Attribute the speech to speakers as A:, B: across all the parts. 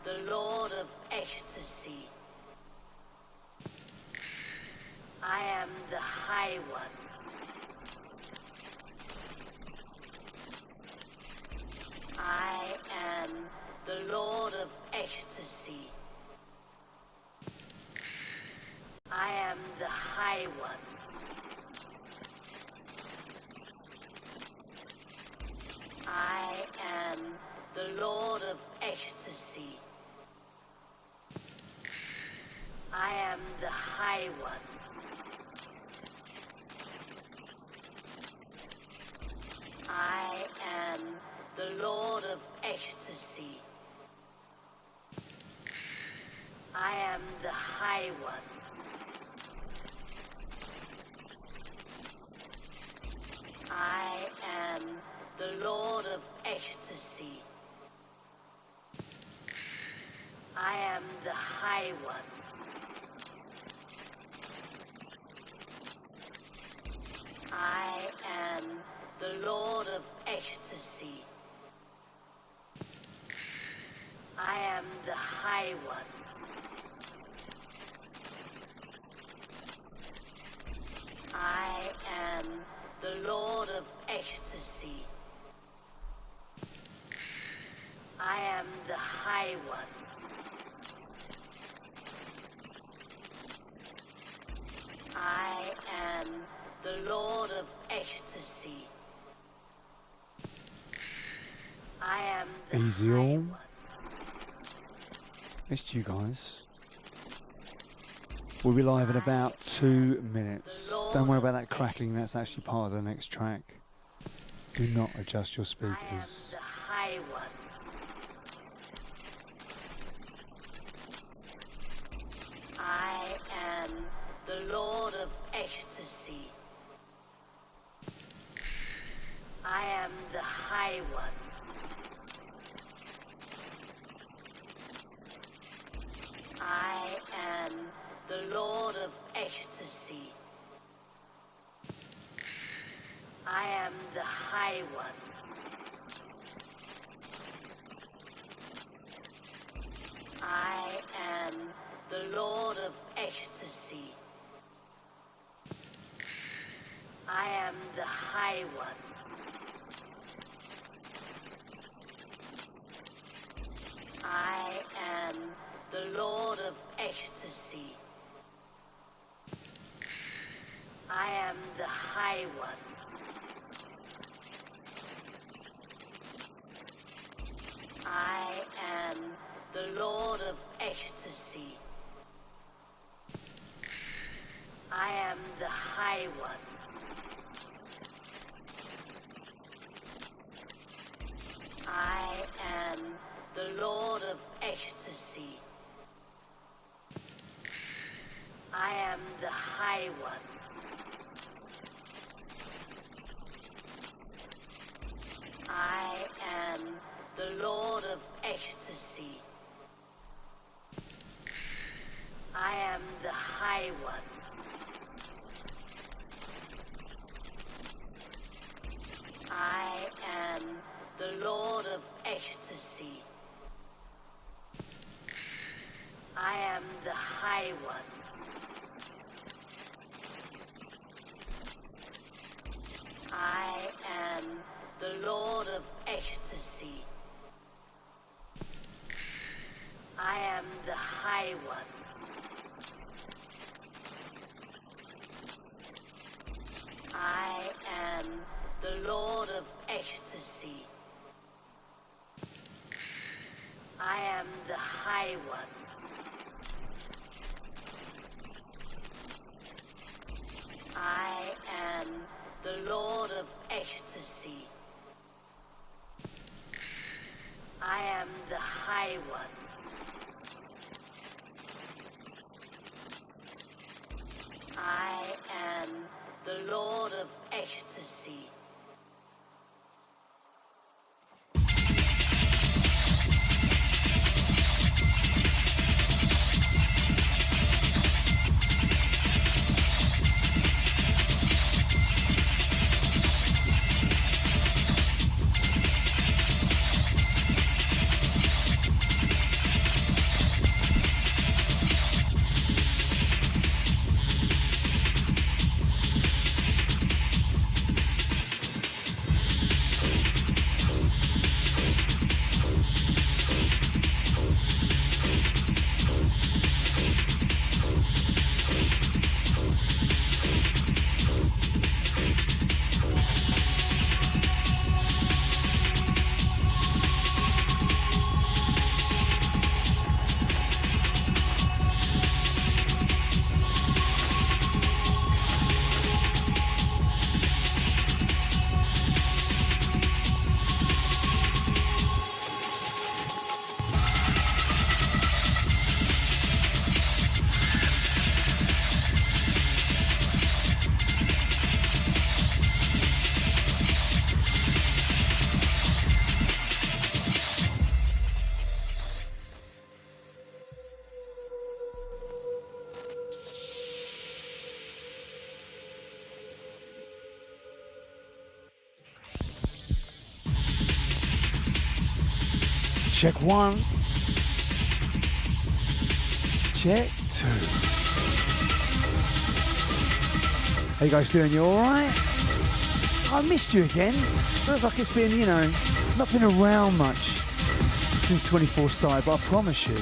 A: the Lord of Ecstasy. I am the High One. I am the Lord of Ecstasy. I am the High One. I am the Lord of Ecstasy. I am the High One. I am the Lord of Ecstasy. I am the High One. I am the Lord of Ecstasy. I am the High One. I am the Lord of Ecstasy. I am the High One. I am the Lord of Ecstasy. I am the High One. I am the Lord of Ecstasy. I am the
B: Easy
A: High
B: all.
A: One.
B: Missed you guys. We'll be live in about 2 minutes. Don't worry about that crackling, that's actually part of the next track. Do not adjust your
A: I am
B: speakers.
A: the High One. I am the Lord of Ecstasy. I am the High One. I am the Lord of Ecstasy. I am the High One. I am the Lord of Ecstasy. I am the High One. I am the Lord of Ecstasy. I am the High One. I am the Lord of Ecstasy. I am the High One. I am the Lord of Ecstasy. I am the High One. I am the Lord of Ecstasy. I am the High One. I am the Lord of Ecstasy. I am the High One. I am the Lord of Ecstasy. I am the High One. I am the Lord of Ecstasy. I am the High One. I am the Lord of Ecstasy. I am the High One. I am the Lord of Ecstasy.
B: Check 1. Check 2. How you guys doing? You alright? I missed you again. Feels like it's been, not been around much since 24 started, but I promise you,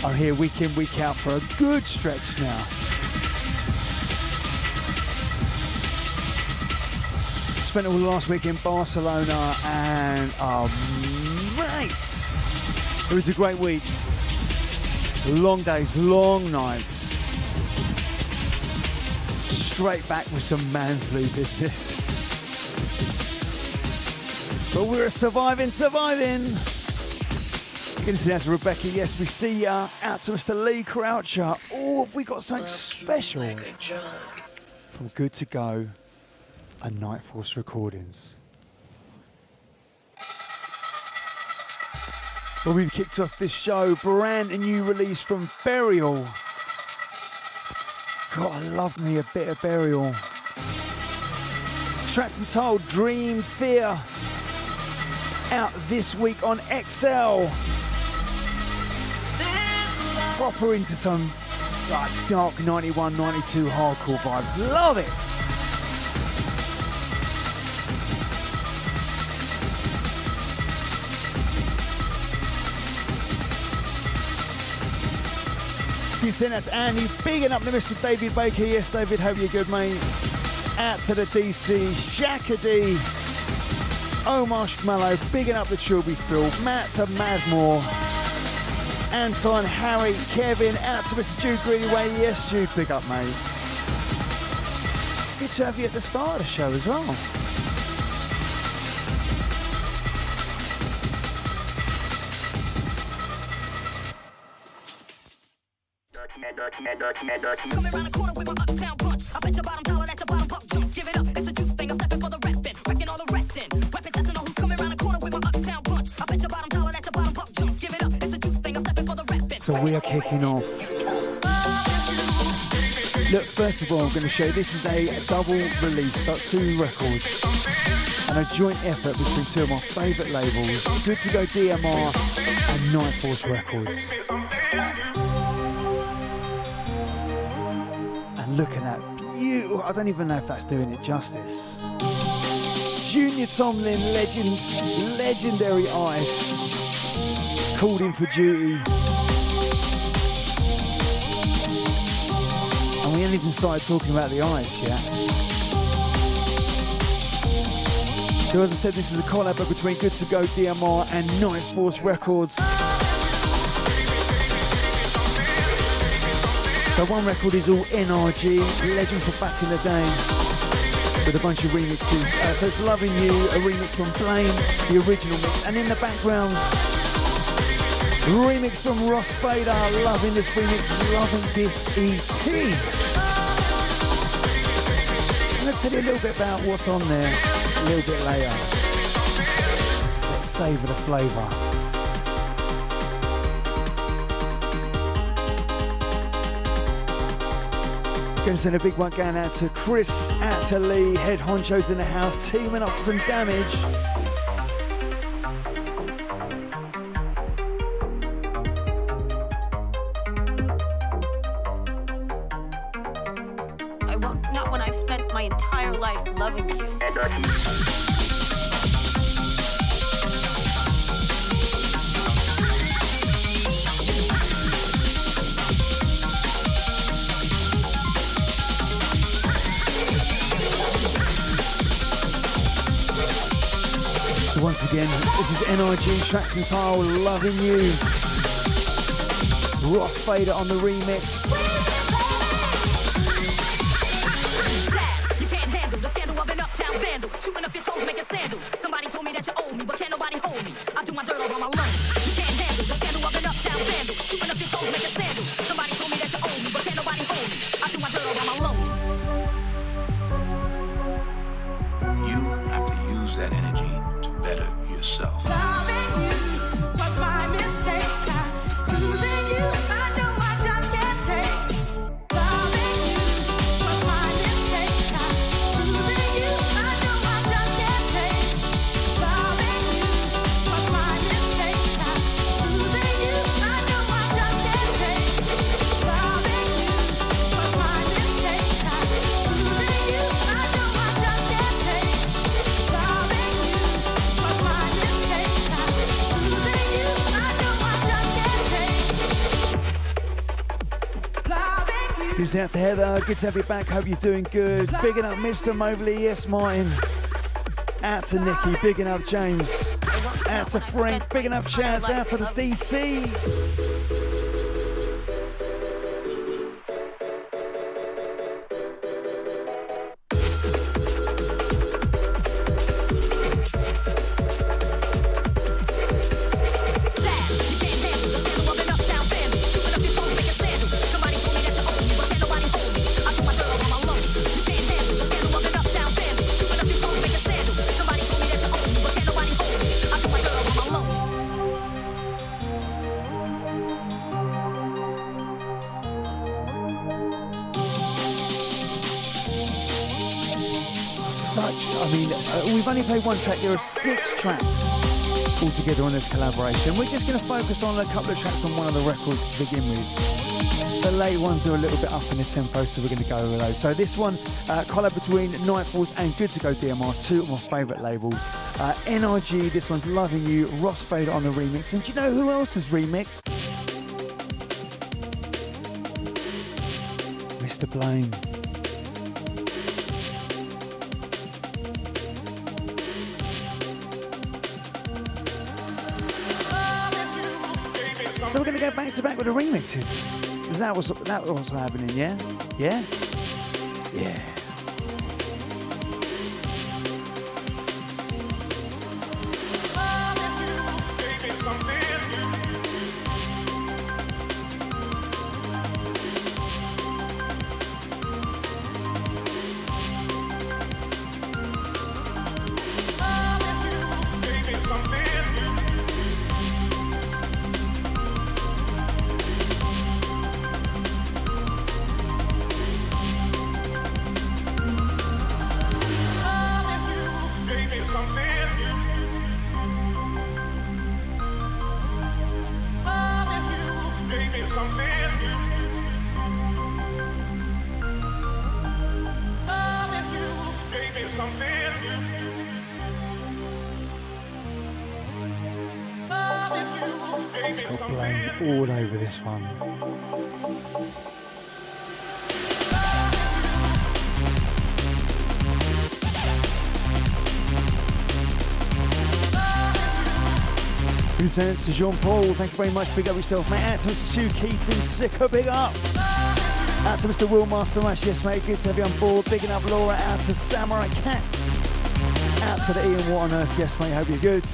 B: I'm here week in, week out for a good stretch now. Spent all the last week in Barcelona and, mate, it was a great week. Long days, long nights. Straight back with some man flu business. But we're surviving. Good to see that's Rebecca. Yes, we see ya. Out to Mr. Lee Croucher. Oh, have we got something special from Good to Go and Night Force Recordings. Well, we've kicked off this show, brand new release from Burial. God, I love me a bit of Burial. Tracks entitled Dream Fear. Out this week on XL. Proper into some dark 91, 92 hardcore vibes. Love it. You send that to Andy, bigging up to Mr. David Baker. Yes, David, hope you're good, mate. Out to the DC, Shaka D, Omar Schmallow, bigging up the Chilby Field, Matt to Madmore, Anton, Harry, Kevin, out to Mr. Jude Greenaway. Yes, Jude, big up, mate. Good to have you at the start of the show as well.
C: Coming around the corner with my uptown punch. I bet your bottom dollar that your bottom buck jumps. Give it up, it's a juice thing. I'm stepping for the rapping, wrecking all the resting. Weapon testing on who's coming around the corner with my uptown punch. I bet your bottom dollar that your bottom buck jumps. Give it up, it's a juice thing. I'm stepping for the rapping.
B: So we are kicking off. Look, first of all, I'm going to show you this is a double release, got 2 records, and a joint effort between 2 of my favourite labels, Good to Go DMR and Night Force Records. Look at that beautiful, I don't even know if that's doing it justice. Junior Tomlin, legendary artist, called in for duty. And we haven't even started talking about the ice yet. So as I said, this is a collab between Good to Go DMR and Night Force Records. So one record is all NRG, legend for back in the day, with a bunch of remixes. So it's Loving You, a remix from Blame, the original mix, and in the background, remix from Ross Fader, loving this remix, loving this EP. I'm going to tell you a little bit about what's on there a little bit later. Let's savour the flavour. Going to send a big one going out to Chris, out to Lee, head honchos in the house, teaming up for some damage.
D: I won't, not when I've spent my entire life loving you.
B: So once again, this is NRG, tracks and tile, Loving You. Ross Fader on the remix.
C: You can't handle the scandal of an uptown vandal. Shooting up your toes, making sandals. Somebody told me that you owe me, but can't nobody hold me. I do my dirt all on my own. You can't handle the scandal of an uptown vandal. Shooting up your toes, making sandals. Somebody told me that you owe me, but can't nobody hold me. I do my dirt all on my own.
E: You have to use that energy to better yourself.
C: Loving you was my mistake. Losing you, I know I just can't take. Loving you was my mistake. Losing you, I know I just can't take. Loving you
B: Who's out to Heather? Good to have you back. Hope you're doing good. Bigging up Mr. Mobley. Yes, Martin. Out to Nikki. Bigging up James. Out to Frank. Bigging up Chaz. Out to the DC. We've only played one track. There are 6 tracks altogether on this collaboration. We're just going to focus on a couple of tracks on one of the records to begin with. The late ones are a little bit up in the tempo, so we're going to go over those. So this one, collab between Nightfalls and Good To Go DMR, 2 of my favourite labels. NRG, this one's Loving You, Ross Fader on the remix. And do you know who else has remixed? Mr. Blame. So we're going to go back to back with the remixes. Is that what's happening, yeah? Yeah? Yeah. All over this one. Who's in it? Jean Paul, thank you very much. Big up yourself, mate. Out to Mr. Stu Keaton, sicker, big up. Out to Mr. Will Master Mash, yes, mate. Good to have you on board. Bigging up Laura. Out to Samurai Cats. Out to the Ian, what on earth? Yes, mate. Hope you're good.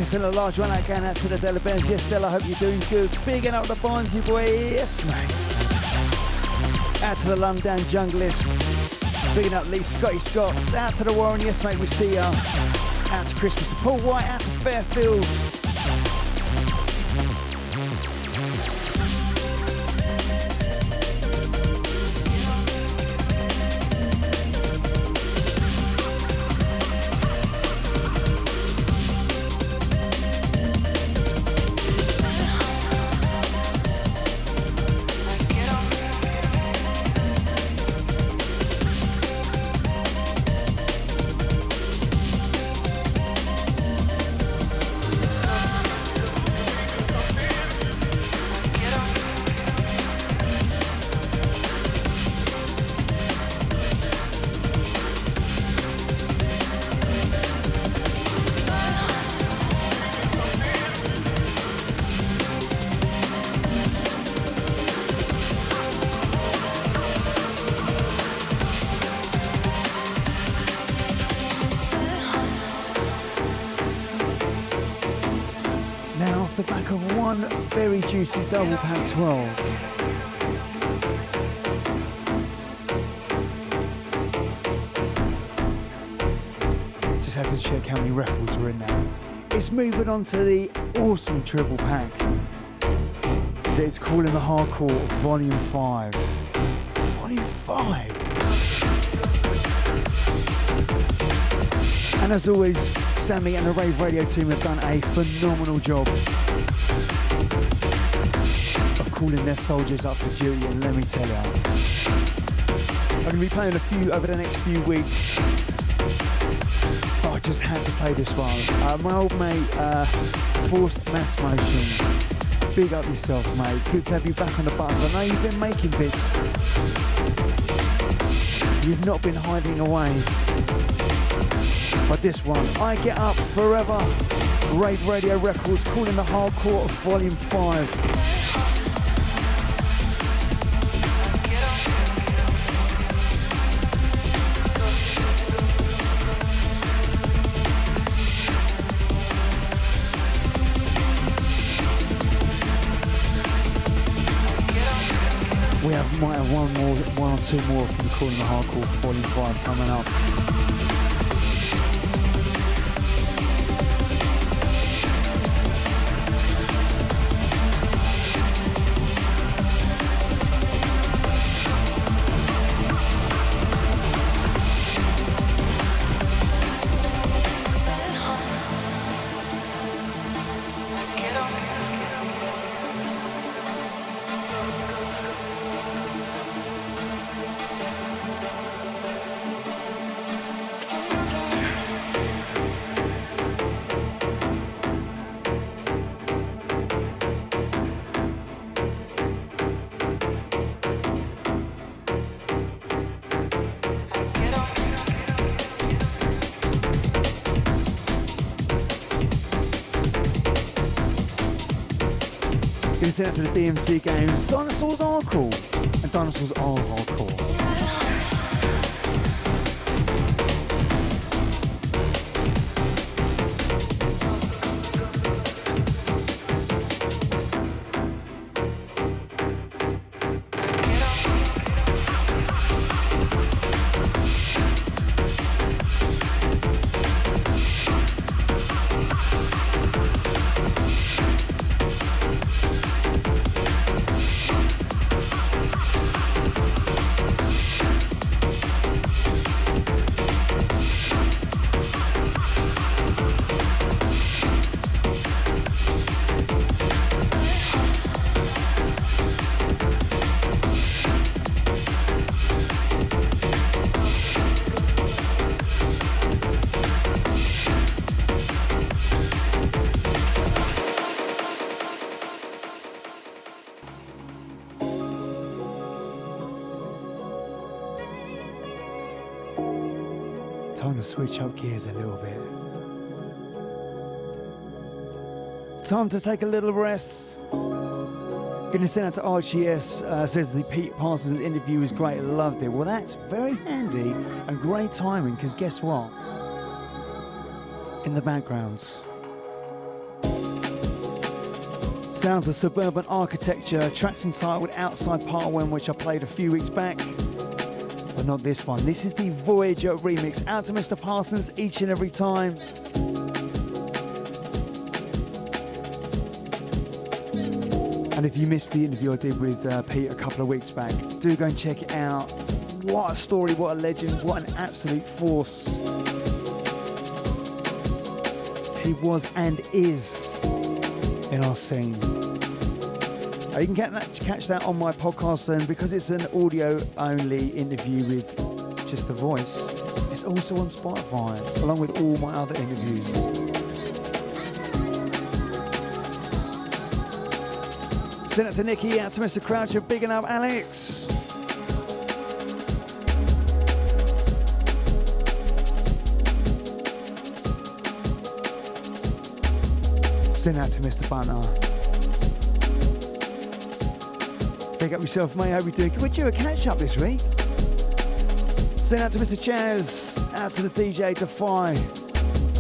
B: Gonna send a large one out going out to the Della Benz. Yes, Della, hope you're doing good. Bigging up the Barnsley boy. Yes, mate. Out to the London Junglist. Bigging up Lee Scotty Scotts. Out to the Warren. Yes, mate, we see ya. Out to Christmas. To Paul White. Out to Fairfield. Off the back of one very juicy double pack 12. Just had to check how many records were in there. It's moving on to the awesome triple pack that is calling the Hardcore Volume 5. Volume 5! And as always, Sammy and the Rave Radio team have done a phenomenal job of calling their soldiers up for duty, and let me tell you, I'm going to be playing a few over the next few weeks, but I just had to play this one. My old mate, Force Mass Motion, big up yourself, mate. Good to have you back on the buttons. I know you've been making bits. You've not been hiding away. But this one, I Get Up Forever, Rave Radio Records, calling the Hardcore Volume 5. Might have one or two more from calling the Hardcore Volume 5 coming up. Send it to the DMC games. Dinosaurs are cool, and dinosaurs are hardcore. Time to switch up gears a little bit. Time to take a little breath. Gonna send out to RGS, says the Pete Parsons interview was great, loved it. Well, that's very handy and great timing, because guess what? In the background, Sounds of Suburban Architecture, tracks entitled Outside Part 1, which I played a few weeks back. But not this one. This is the Voyager remix. Out to Mr. Parsons each and every time. And if you missed the interview I did with Pete a couple of weeks back, do go and check it out. What a story, what a legend, what an absolute force he was and is in our scene. You can catch that on my podcast, and because it's an audio-only interview with just the voice, it's also on Spotify, along with all my other interviews. Send it to Nikki, out to Mr. Croucher, bigging up Alex. Send out to Mr. Bunter. Big up yourself, mate. How we doing? Can we do a catch up this week? Send out to Mr. Chaz, out to the DJ Defy,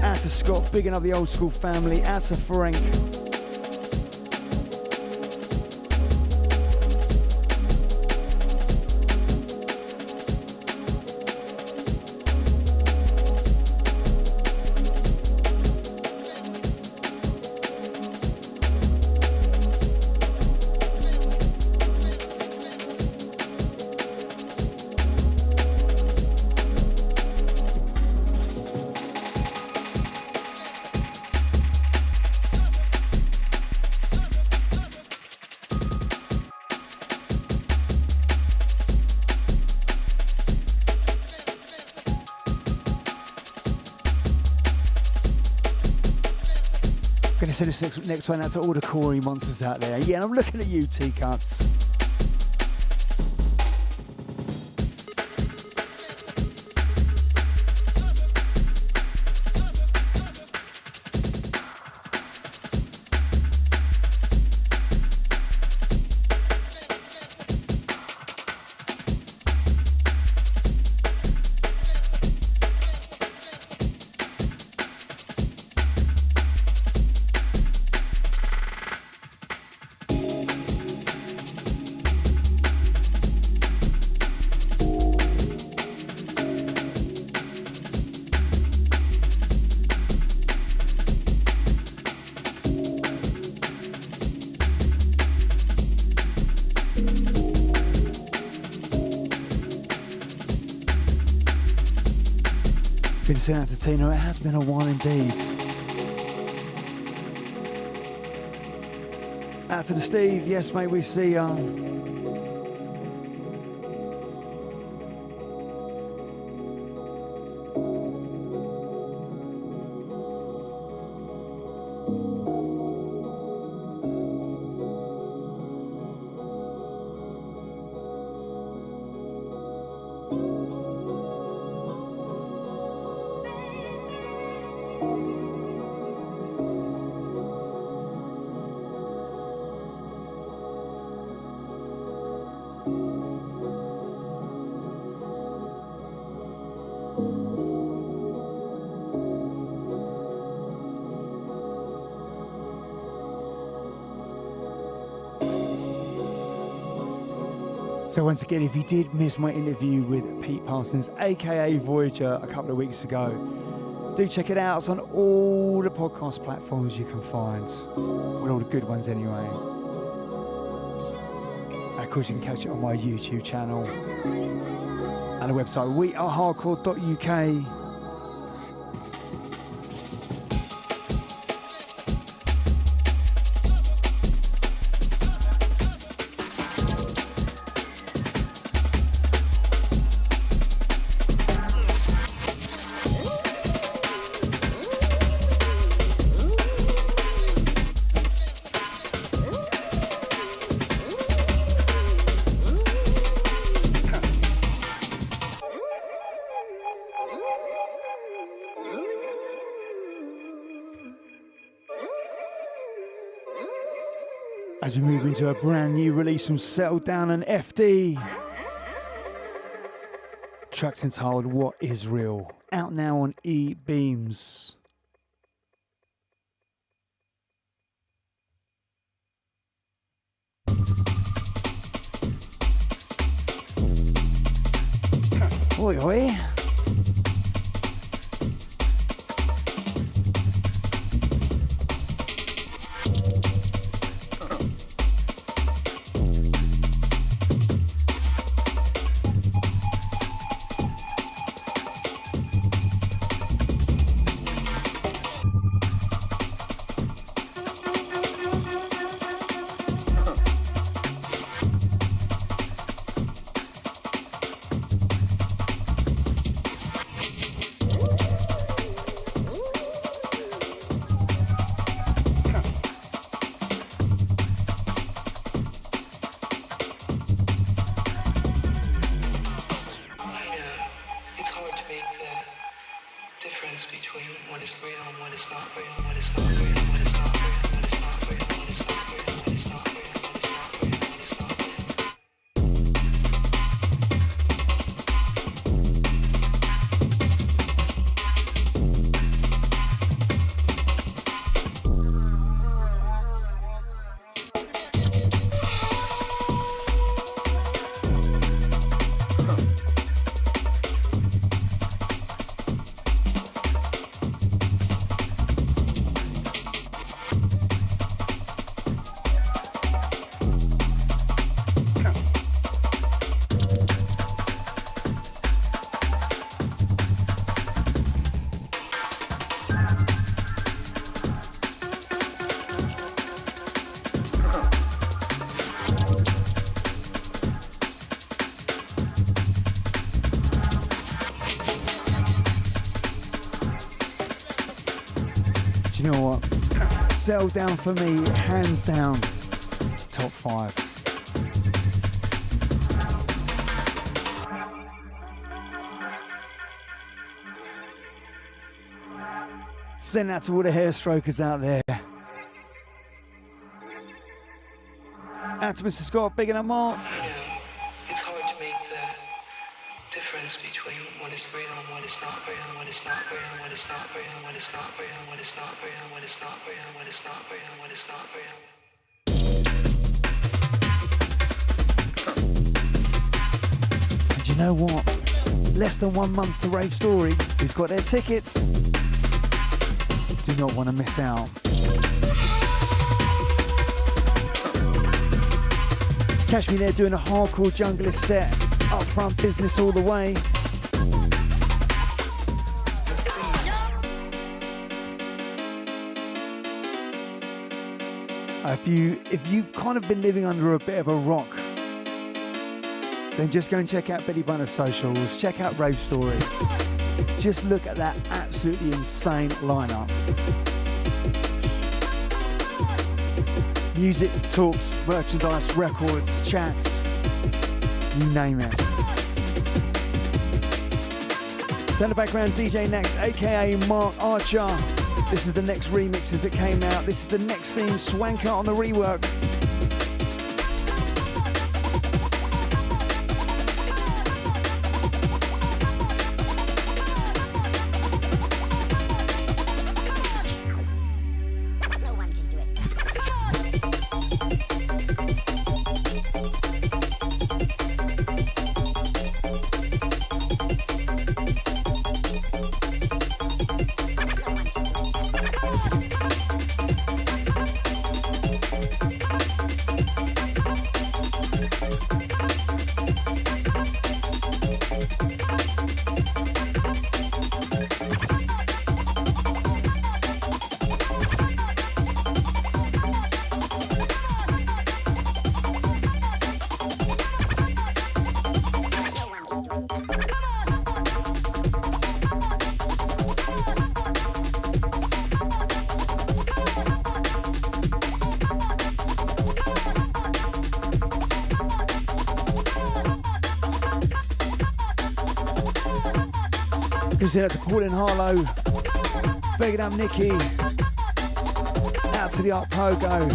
B: out to Scott, bigging up the old school family, out to Frank. Send this next one out to all the Corey monsters out there. Yeah, and I'm looking at you, teacups. Send out to Tina, it has been a while indeed. Out to the Steve, yes mate, we see ya. So once again, if you did miss my interview with Pete Parsons, aka Voyager, a couple of weeks ago, do check it out. It's on all the podcast platforms you can find. Well, all the good ones anyway. And of course, you can catch it on my YouTube channel and the website wearehardcore.uk. As we move into a brand new release from Settle Down and FD. Track's entitled What Is Real, out now on E-Beams. Oi, oi. You know what? Settle down for me, hands down. Top 5. Send that to all the hair strokers out there. Out to Mr. Scott, big enough Mark.
F: It's hard to make the difference between what is real and what is not real, and what is not real, and what is not real, and what is not real, and what is not real, and what is not real, and what is not real, and what is not real.
B: And you know what? Less than 1 month to Rave Story. Who's got their tickets? Do not want to miss out. Catch me there doing a Hardcore Junglist set. Upfront business all the way. If you've kind of been living under a bit of a rock, then just go and check out Billy Bunner's socials, check out Rave Story. Just look at that absolutely insane lineup. Music, talks, merchandise, records, chats, you name it. So in the background, DJ Next, aka Mark Archer. This is the next remixes that came out. This is the next theme, Swanker on the rework. You see that to Paul in Harlow. Bigging up Nikki. Out to the Art Pogo.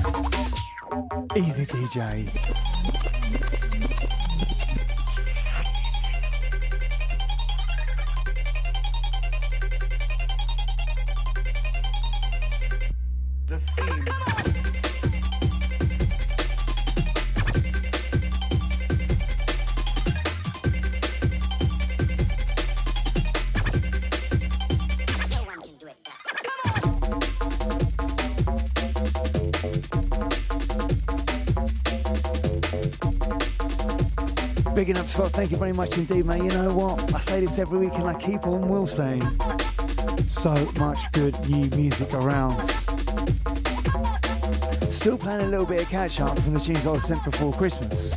B: Easy DJ. Bigging up Scott, thank you very much indeed, mate. You know what? I say this every week and I keep on will saying. So much good new music around. Still playing a little bit of catch up from the tunes I was sent before Christmas.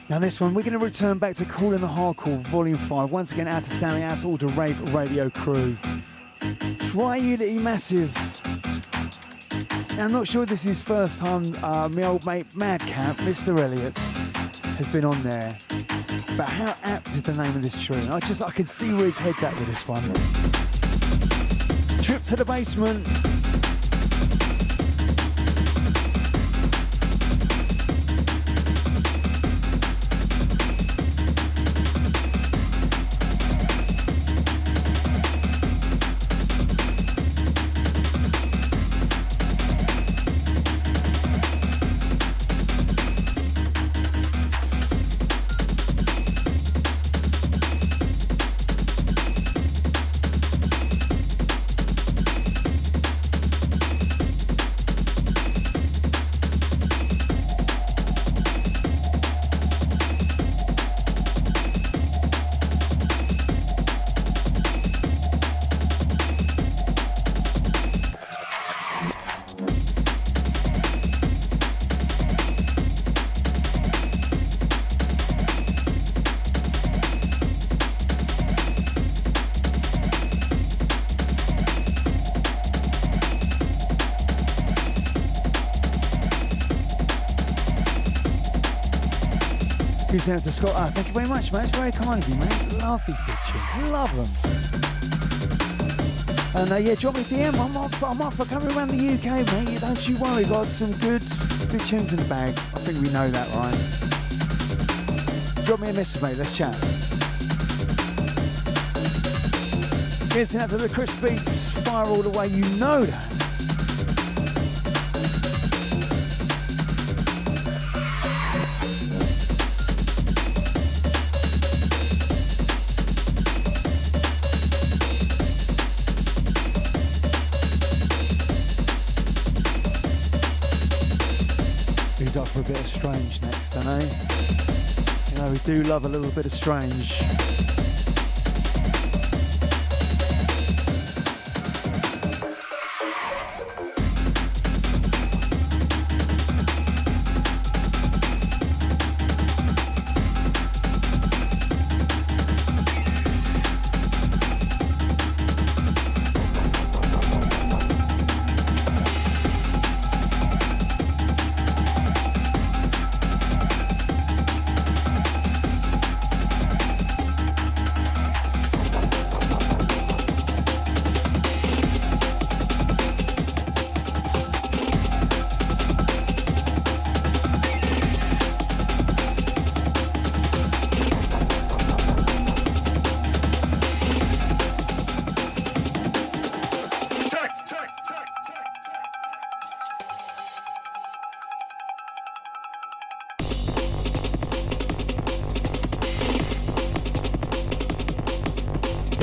B: Now this one, we're going to return back to Call in the Hardcore Volume 5. Once again, out to Sammy, out to all the Rave Radio crew. Tri-Unity Massive. Now I'm not sure this is first time my old mate Madcap, Mr. Elliott, has been on there. But how apt is the name of this tune? I can see where his head's at with this one. Trip to the Basement. Sent to Scott. Thank you very much, mate. It's very kind of you, mate. Love these pictures. Love them. And yeah, drop me a DM. I'm up for coming around the UK, mate. Don't you worry. Got some good tunes in the bag. I think we know that, right? Drop me a message, mate. Let's chat. Here's out to the Chris Beats. Fire all the way. You know that. Up for a bit of strange next, I know. You know, we do love a little bit of strange.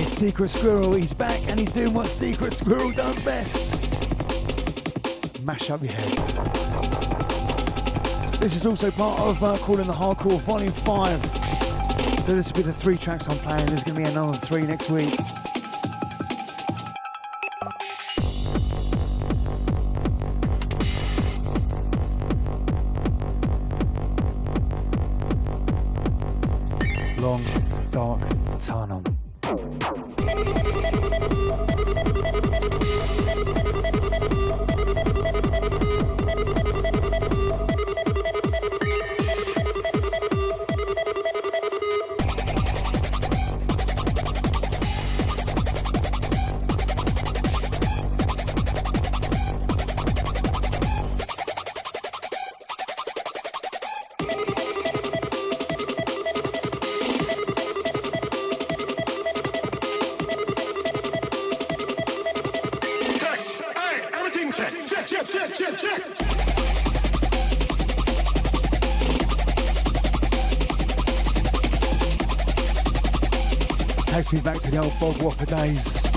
B: Secret Squirrel, he's back and he's doing what Secret Squirrel does best. Mash up your head. This is also part of Call in the Hardcore Volume 5. So this will be the 3 tracks I'm playing. There's going to be another 3 next week. Takes me back to the old bog whopper days.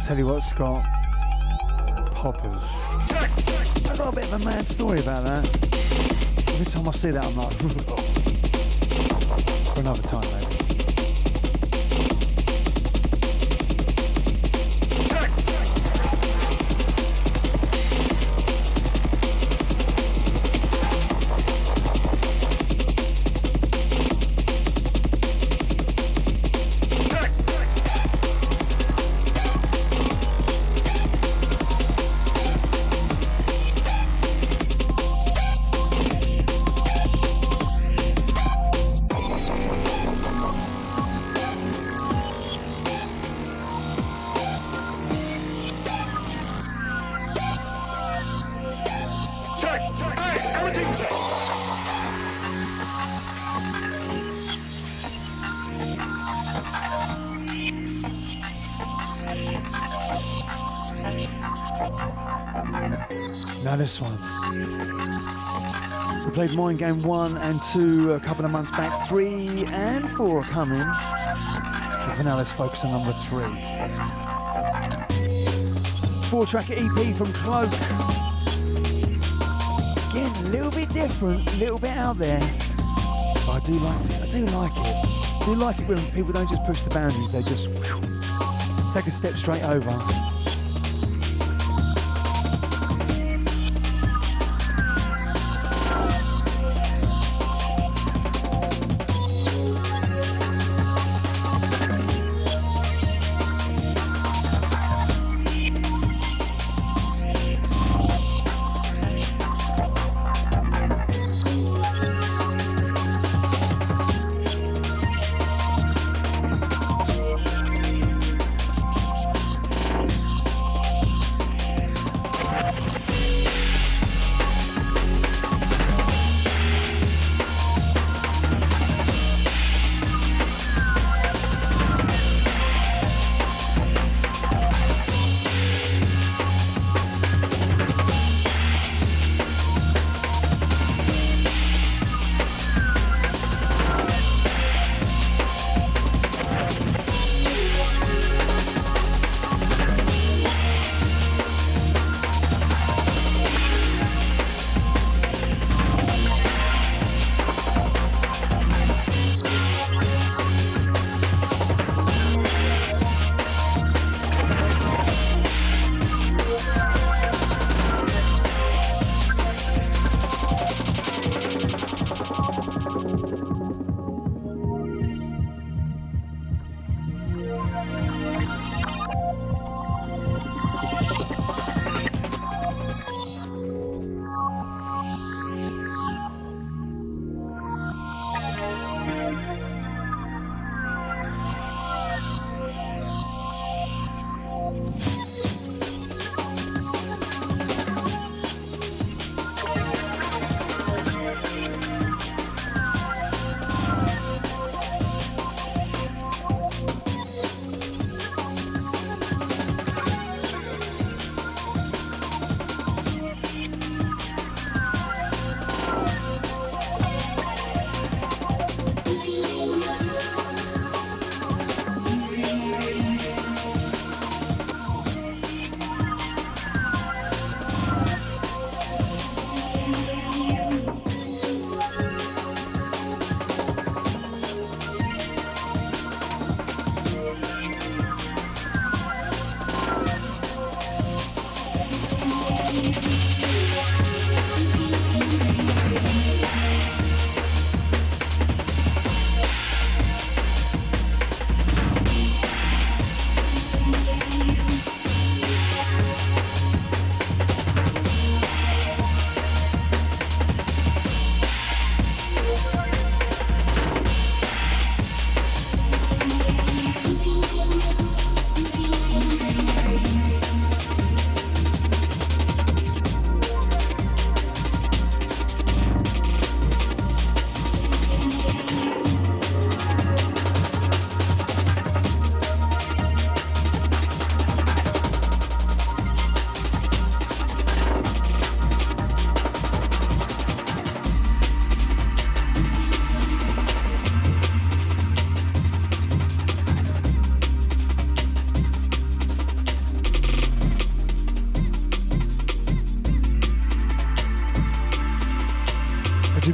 B: Tell you what, Scott, poppers. I've got a bit of a mad story about that. Every time I see that, I'm like, for another time, maybe. Now this one. We played Mind Game 1 and 2 a couple of months back. 3 and 4 are coming. But for now, let's focus on number 3. 4-track EP from Cloak. Again, a little bit different, a little bit out there. But I do like it. I do like it when people don't just push the boundaries, they just take a step straight over.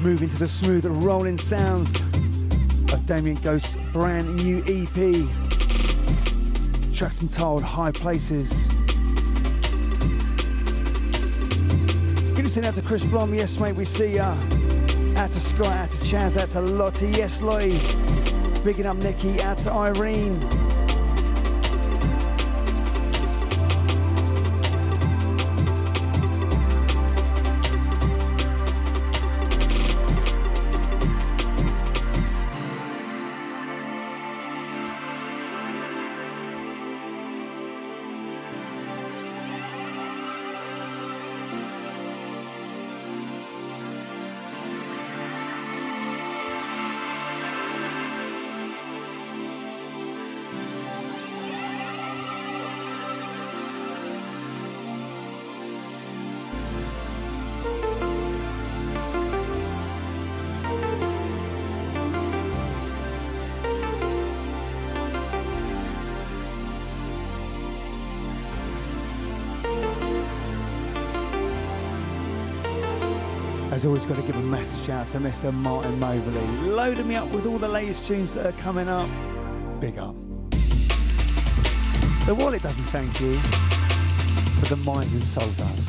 B: move into the smooth rolling sounds of Damien Ghost's brand new EP. Tracks entitled High Places. Give us an out to Chris Blom, yes mate, we see ya. Out to Scott, out to Chaz, out to Lottie, yes Lottie. Bigging up Nikki, out to Irene. As always, got to give a massive shout out to Mr. Martin Mobley, loading me up with all the latest tunes that are coming up. Big up. The wallet doesn't thank you, but the mind and soul does.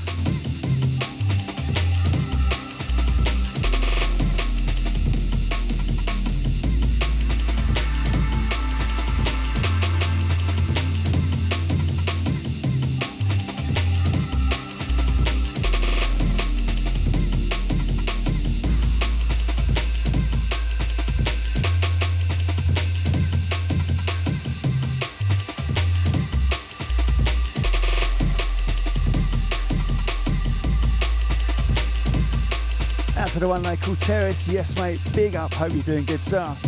B: To the one they call Terrace, yes mate, big up, hope you're doing good stuff.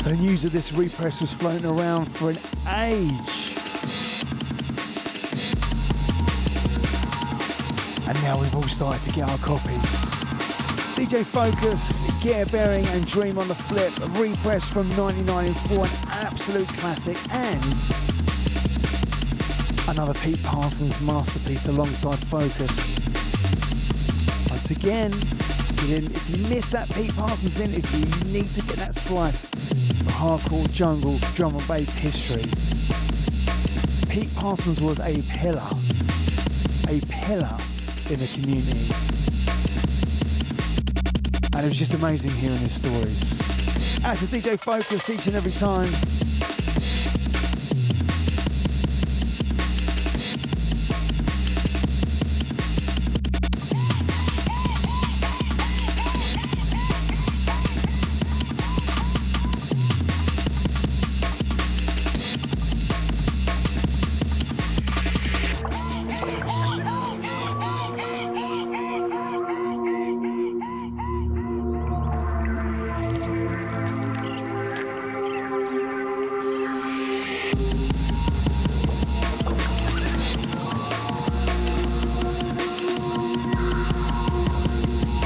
B: The news of this repress was floating around for an age. And now we've all started to get our copies. DJ Focus, Get a Bearing and Dream on the Flip, a repress from 1994, an absolute classic, and another Pete Parsons masterpiece alongside Focus. Once again, if you missed that Pete Parsons interview, you need to get that slice of hardcore jungle drum and bass history. Pete Parsons was a pillar in the community. And it was just amazing hearing his stories. As a DJ Focus each and every time.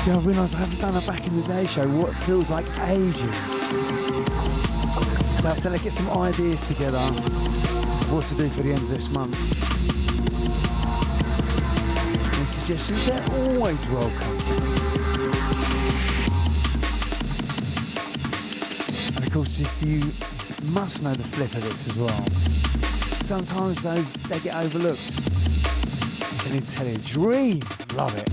B: I realised I haven't done a back in the day show, what feels like ages. So I have to get some ideas together of what to do for the end of this month. And suggestions, they're always welcome. And of course, if you must know the flip of this as well, sometimes they get overlooked. And in Tell You Dream, love it.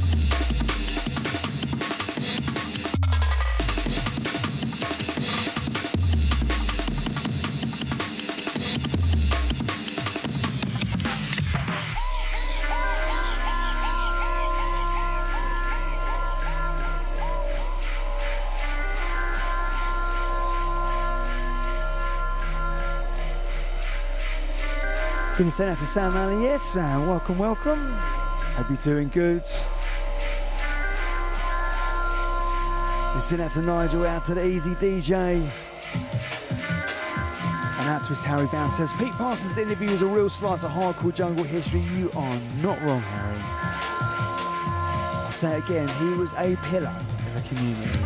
B: Gonna send out to Sam Allen, yes, Sam, welcome. Hope you're doing good. Gonna send out to Nigel, out to the Easy DJ. And out to Mr. Harry Bounce says, Pete Parsons' interview is a real slice of hardcore jungle history. You are not wrong, Harry. I'll say it again, he was a pillar in the community.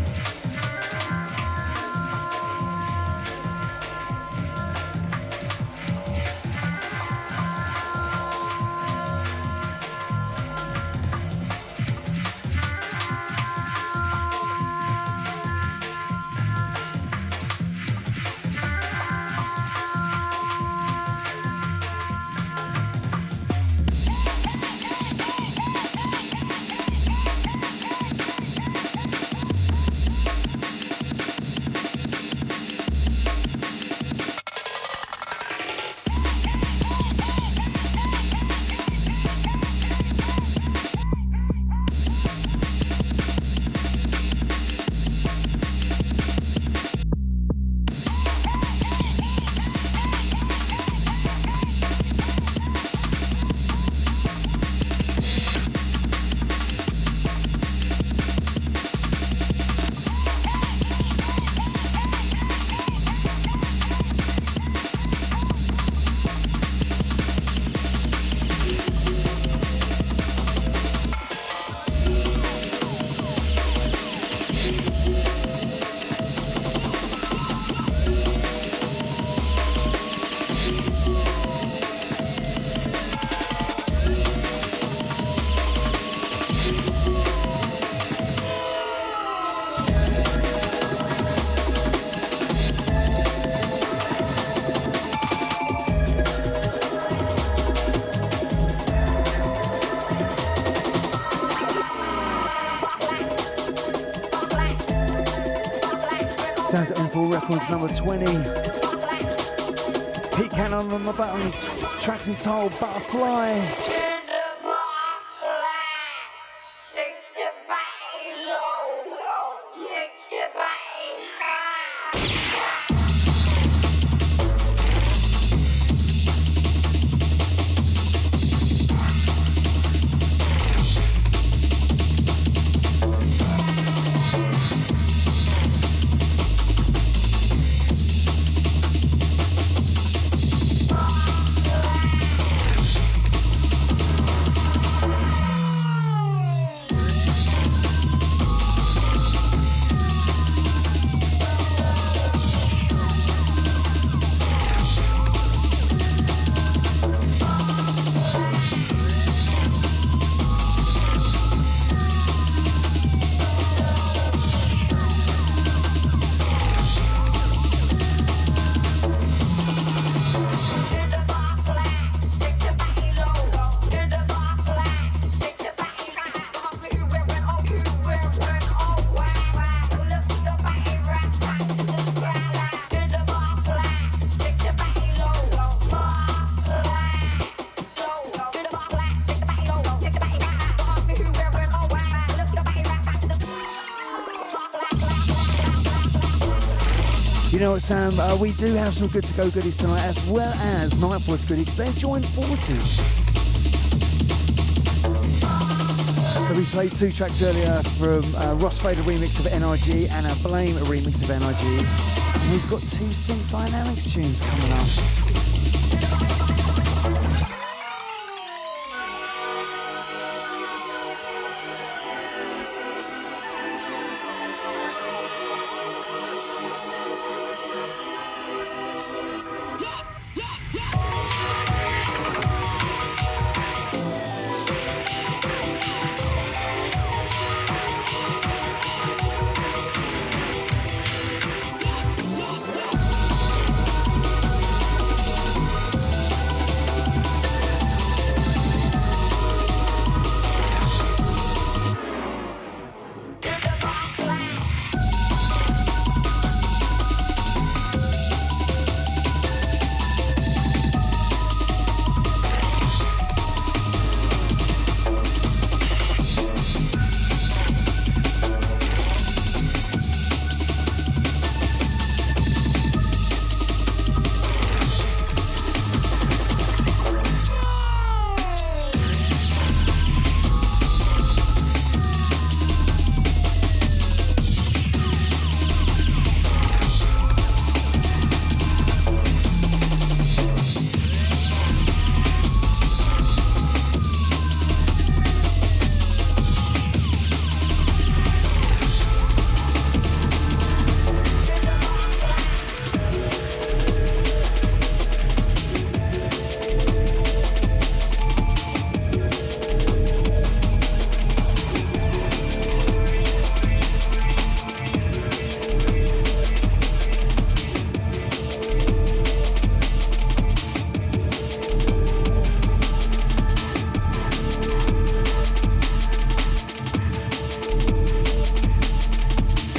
B: Sounds at M4 Records number 20. Pete Cannon on the buttons. Tracks entitled Butterfly. You know what, Sam? We do have some good to go goodies tonight, as well as Nightforce goodies. They've joined forces. So we played 2 tracks earlier from Ross Fader remix of NRG and a Blame remix of NRG. And we've got 2 Synth Dynamics tunes coming up.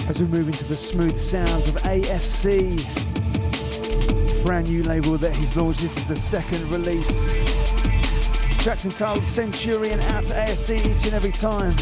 B: As we move into the smooth sounds of ASC, brand new label that he's launched. This is the 2nd release. Track's entitled Centurion, out to ASC each and every time.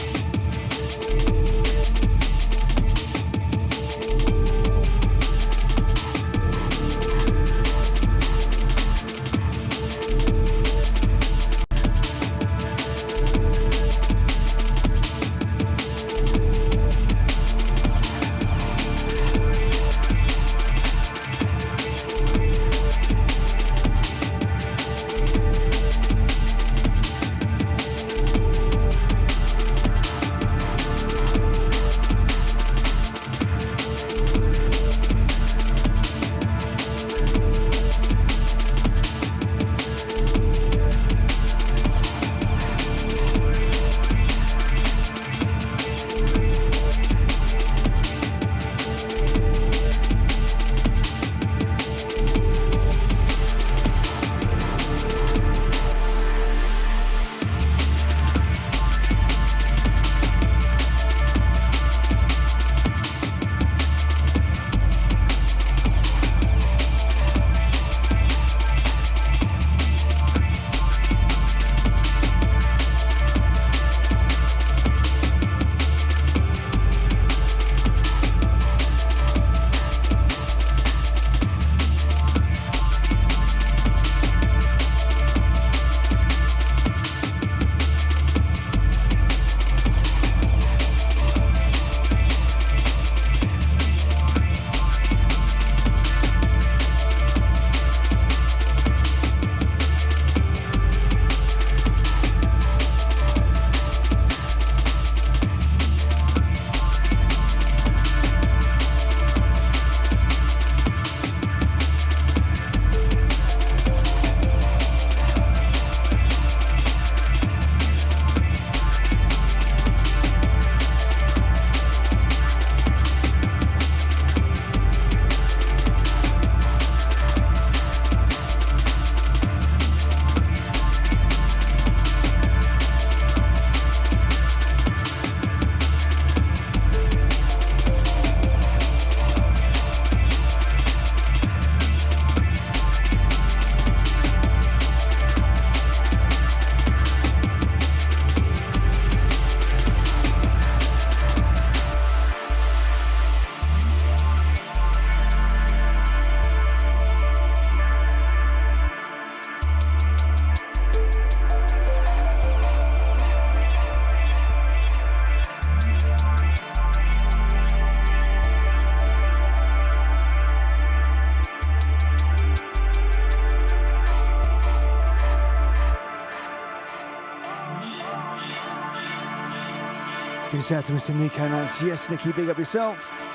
B: Good shout to Mr. Nico Nuts. Yes, Nicky, big up yourself.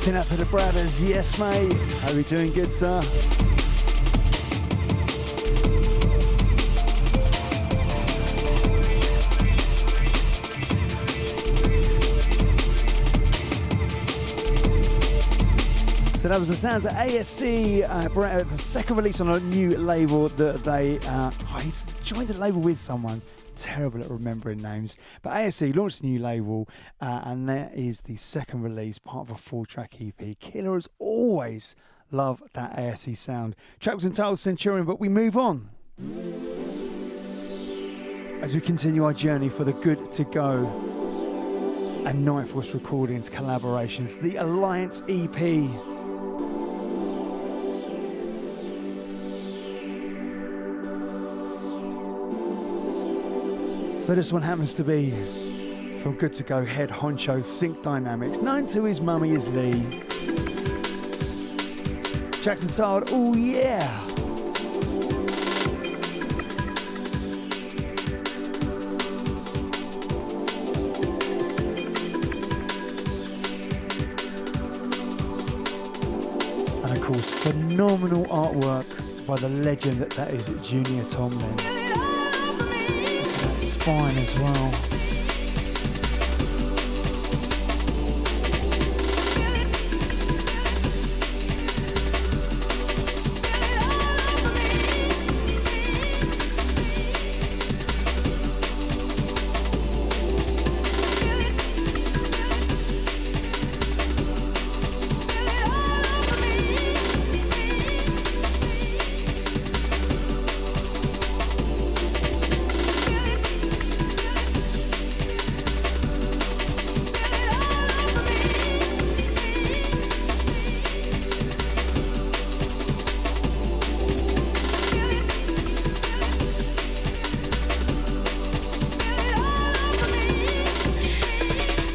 B: Out for the brothers, yes mate. How are we doing, good sir? So that was the sounds of ASC, the second release on a new label that they he's joined the label with someone. Terrible at remembering names, but ASC launched a new label and that is the second release, part of a 4-track EP. Killer as always. Love that ASC sound. Track was entitled Centurion, but we move on as we continue our journey for the Good to Go and Nightforce Recordings collaborations, the Alliance EP. So this one happens to be from Good to Go head honcho Sync Dynamics, known to his mummy as Lee. Jackson Sard, oh yeah! And of course, phenomenal artwork by the legend that is Junior Tomlin. Spine as well.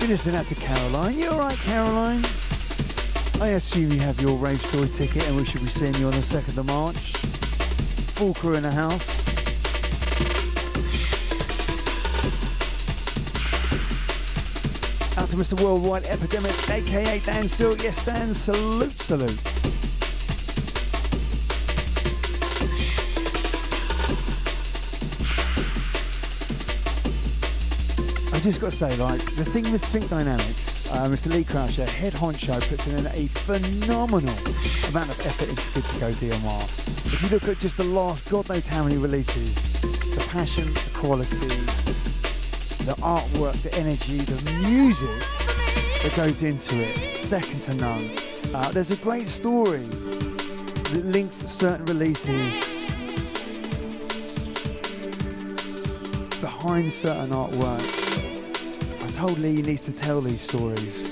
B: Listen out to Caroline. You alright, Caroline? I assume you have your Rave Story ticket and we should be seeing you on the 2nd of March. Full crew in the house. Out to Mr. Worldwide Epidemic, aka Dan Silk. Yes, Dan, salute, salute. Just got to say, like, the thing with Sync Dynamics, Mr. Lee Croucher, head honcho, puts in a phenomenal amount of effort into Good to Go DMR. If you look at just the last, God knows how many releases, the passion, the quality, the artwork, the energy, the music that goes into it, second to none. There's a great story that links certain releases behind certain artwork. I told Lee he needs to tell these stories,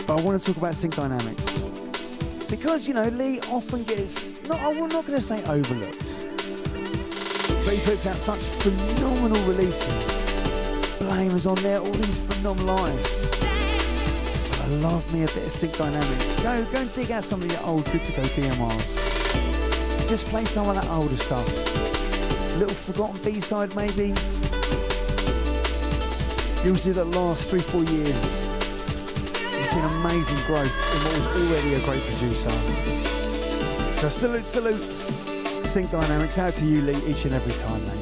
B: but I want to talk about Sync Dynamics because, you know, Lee often gets, I'm not going to say overlooked, but he puts out such phenomenal releases. Blame is on there, all these phenomenal artists. But I love me a bit of Sync Dynamics. Go and dig out some of your old Good to Go DMRs. Just play some of that older stuff. A little forgotten B-side maybe. You'll see that last 3-4 years, you've seen amazing growth in what was already a great producer. So salute, Sync Dynamics, out to you, Lee, each and every time, mate.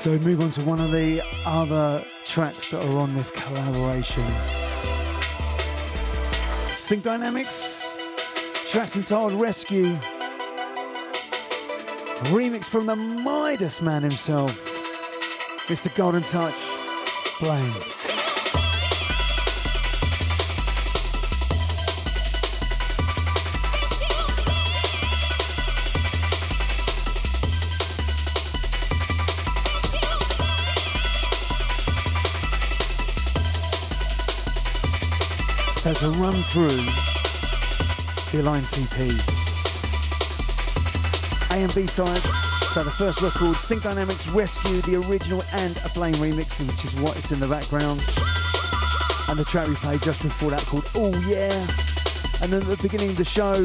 B: So we move on to one of the other tracks that are on this collaboration. Sync Dynamics, track's entitled Rescue. Remix from the Midas man himself, Mr. Golden Touch, Blame. So to run through the Align CP. A and B sides. So the first record, Sync Dynamics Rescue, the original and a Blame remix, which is what is in the background. And the track we played just before that called Oh Yeah. And then at the beginning of the show,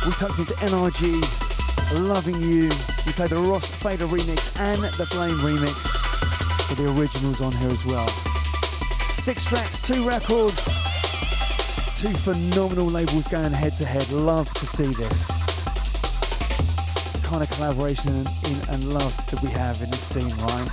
B: we tucked into NRG, Loving You. We played the Ross Fader remix and the Blame remix for the originals on here as well. 6 tracks, 2 records, 2 phenomenal labels going head to head. Love to see this kind of collaboration and love that we have in this scene, right?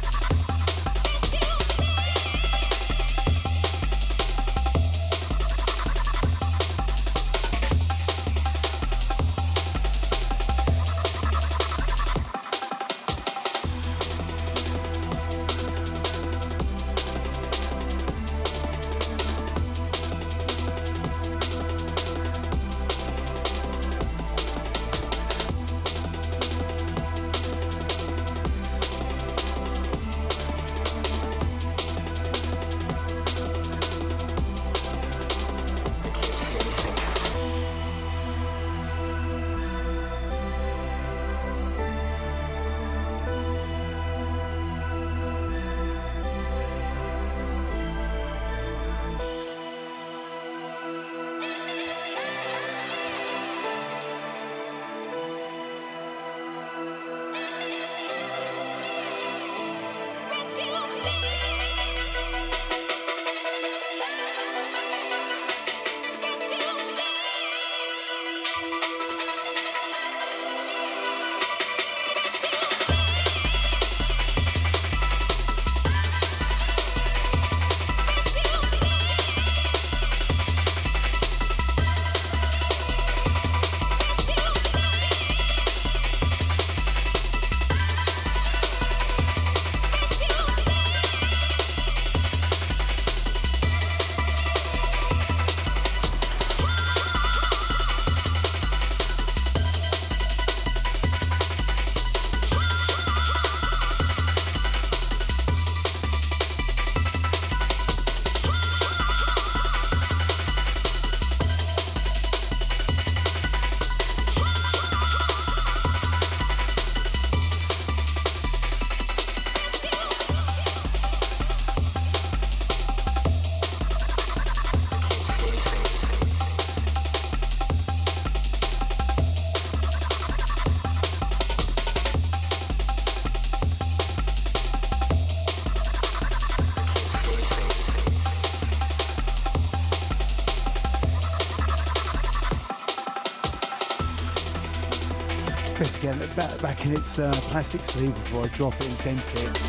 B: Best to get it back in its plastic sleeve before I drop it and dent it.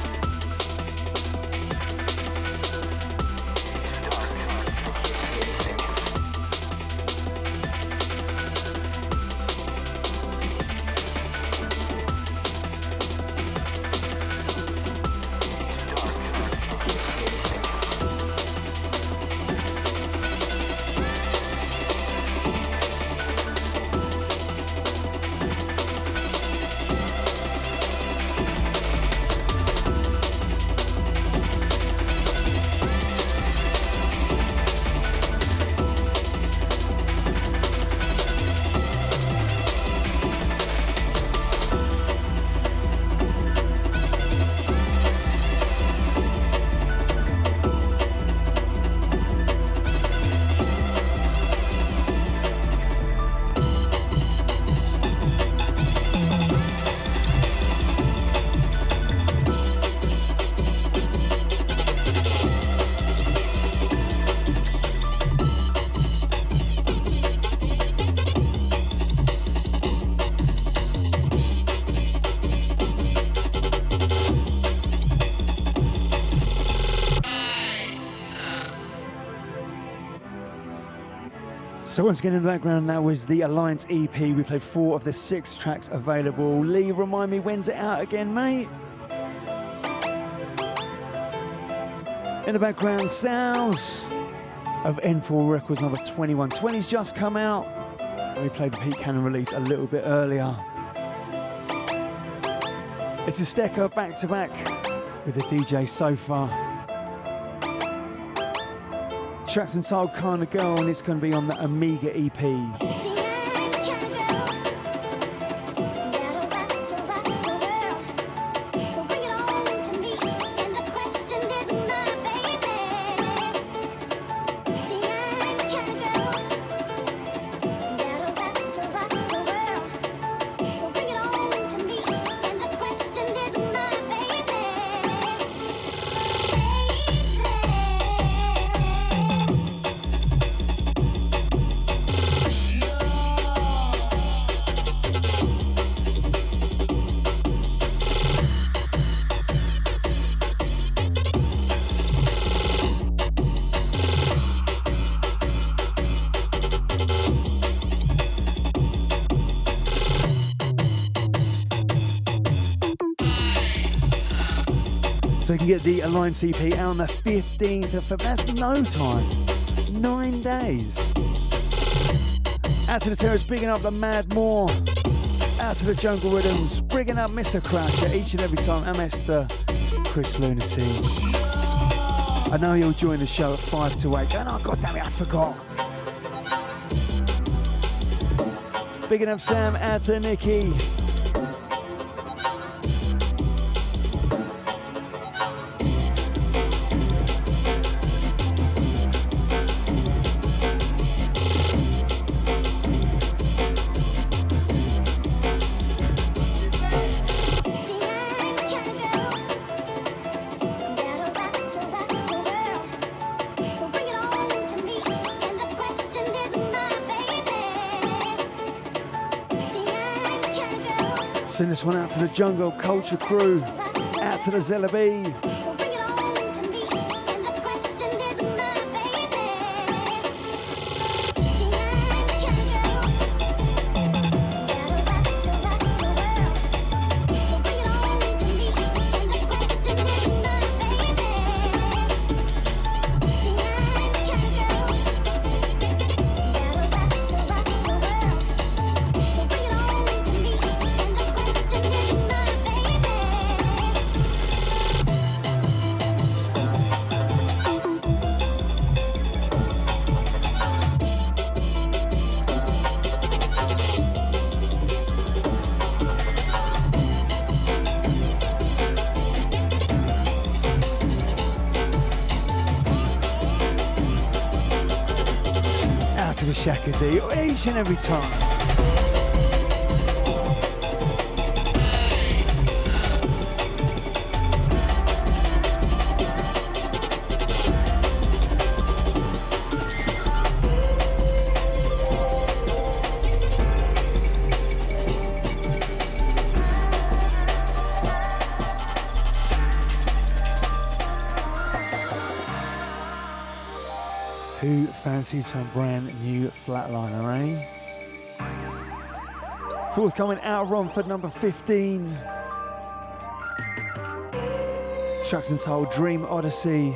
B: So once again in the background, that was the Alliance EP. We played 4 of the 6 tracks available. Lee, remind me, when's it out again, mate? In the background, sounds of N4 Records number 2120's just come out. We played the Pete Cannon release a little bit earlier. It's a Stecco back-to-back with the DJ Sofa. Tracks entitled Kinda Girl, and it's going to be on the Amiga EP. So you can get the Alliance EP out on the 15th of February. That's no time. 9 days. Out to the terrace, bigging up the Mad Moore. Out to the Jungle Rhythms, bigging up Mr. Crasher each and every time. MS to Chris Lunacy. I know you'll join the show at 5 to 8. Oh, God damn it, I forgot. Bigging up Sam, out to Nikki. Send this one out to the Jungle Culture crew, out to the Zella B. Shaka D, each and every time. Who fancies some brand new Flatliner, eh? Forthcoming out of Romford, number 15. Tracks entitled Dream Odyssey.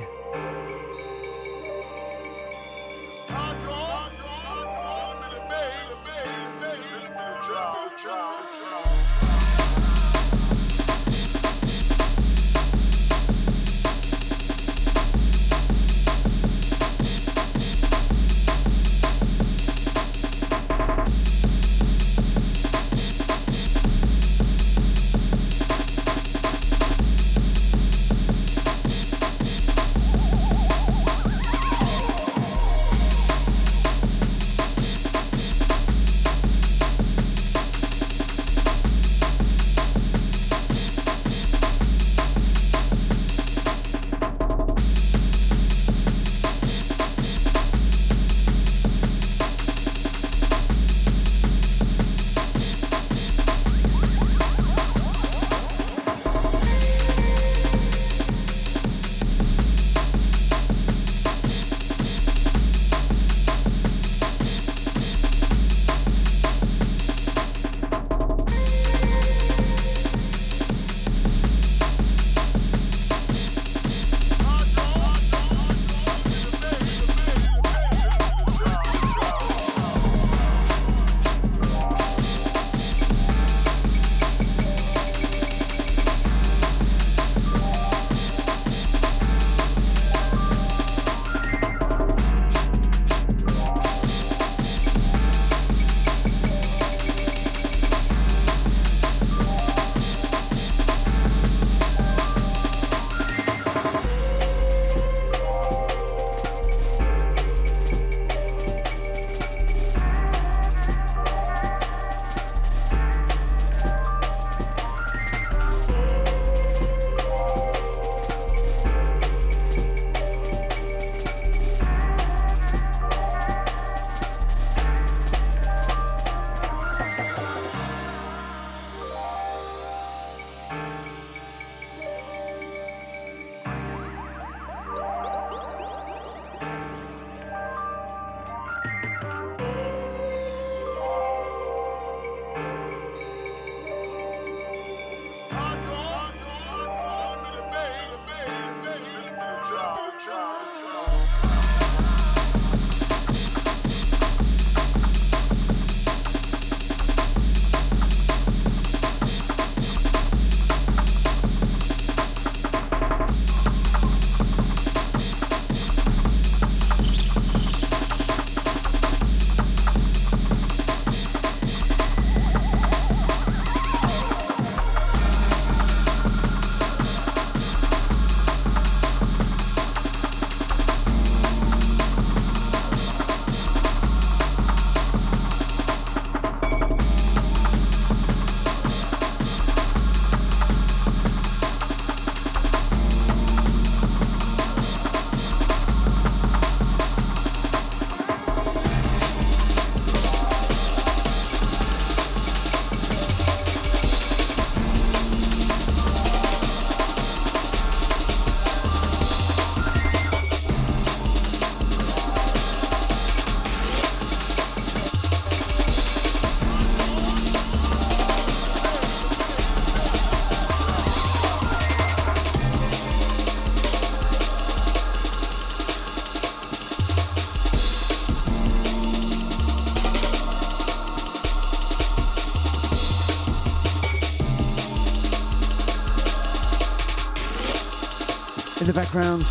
B: In the background,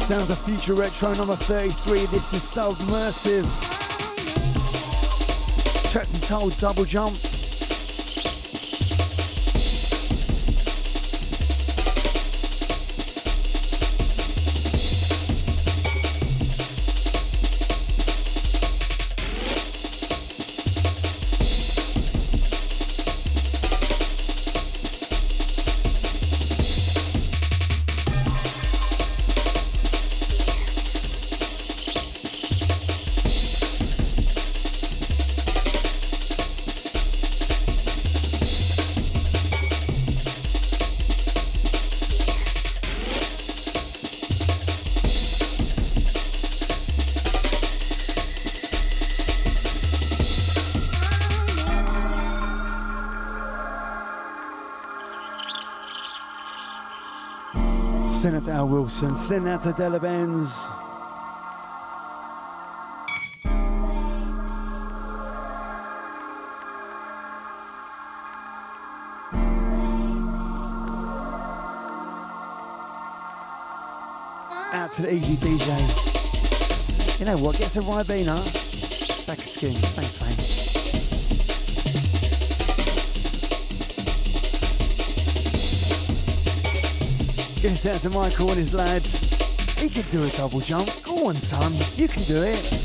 B: sounds of Future Retro number 33. This is Submersive. Track entitled Double Jump. Send out to Al Wilson, send out to Della Benz. Out to the Easy DJ. You know what, get some Ribena. Back of skins, thanks mate. Gonna send out to Michael and his lads. He can do a double jump. Go on, son. You can do it.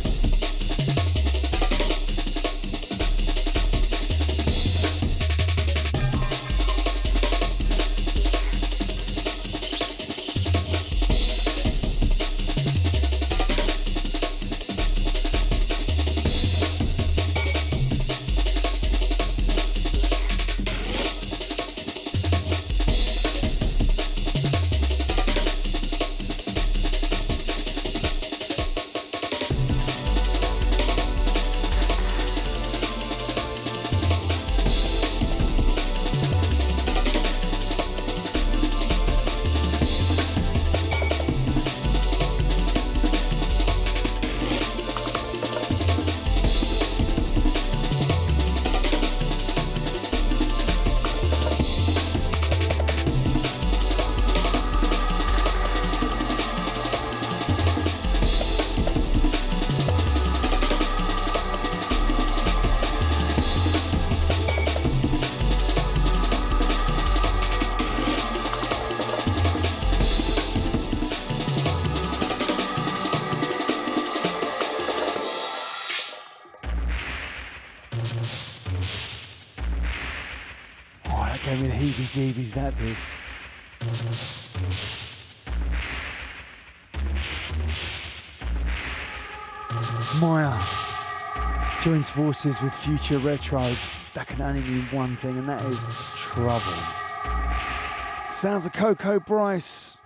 B: Heebie-jeebies, that did. Maya joins forces with Future Retro. That can only mean one thing, and that is trouble. Sounds of Coco Bryce.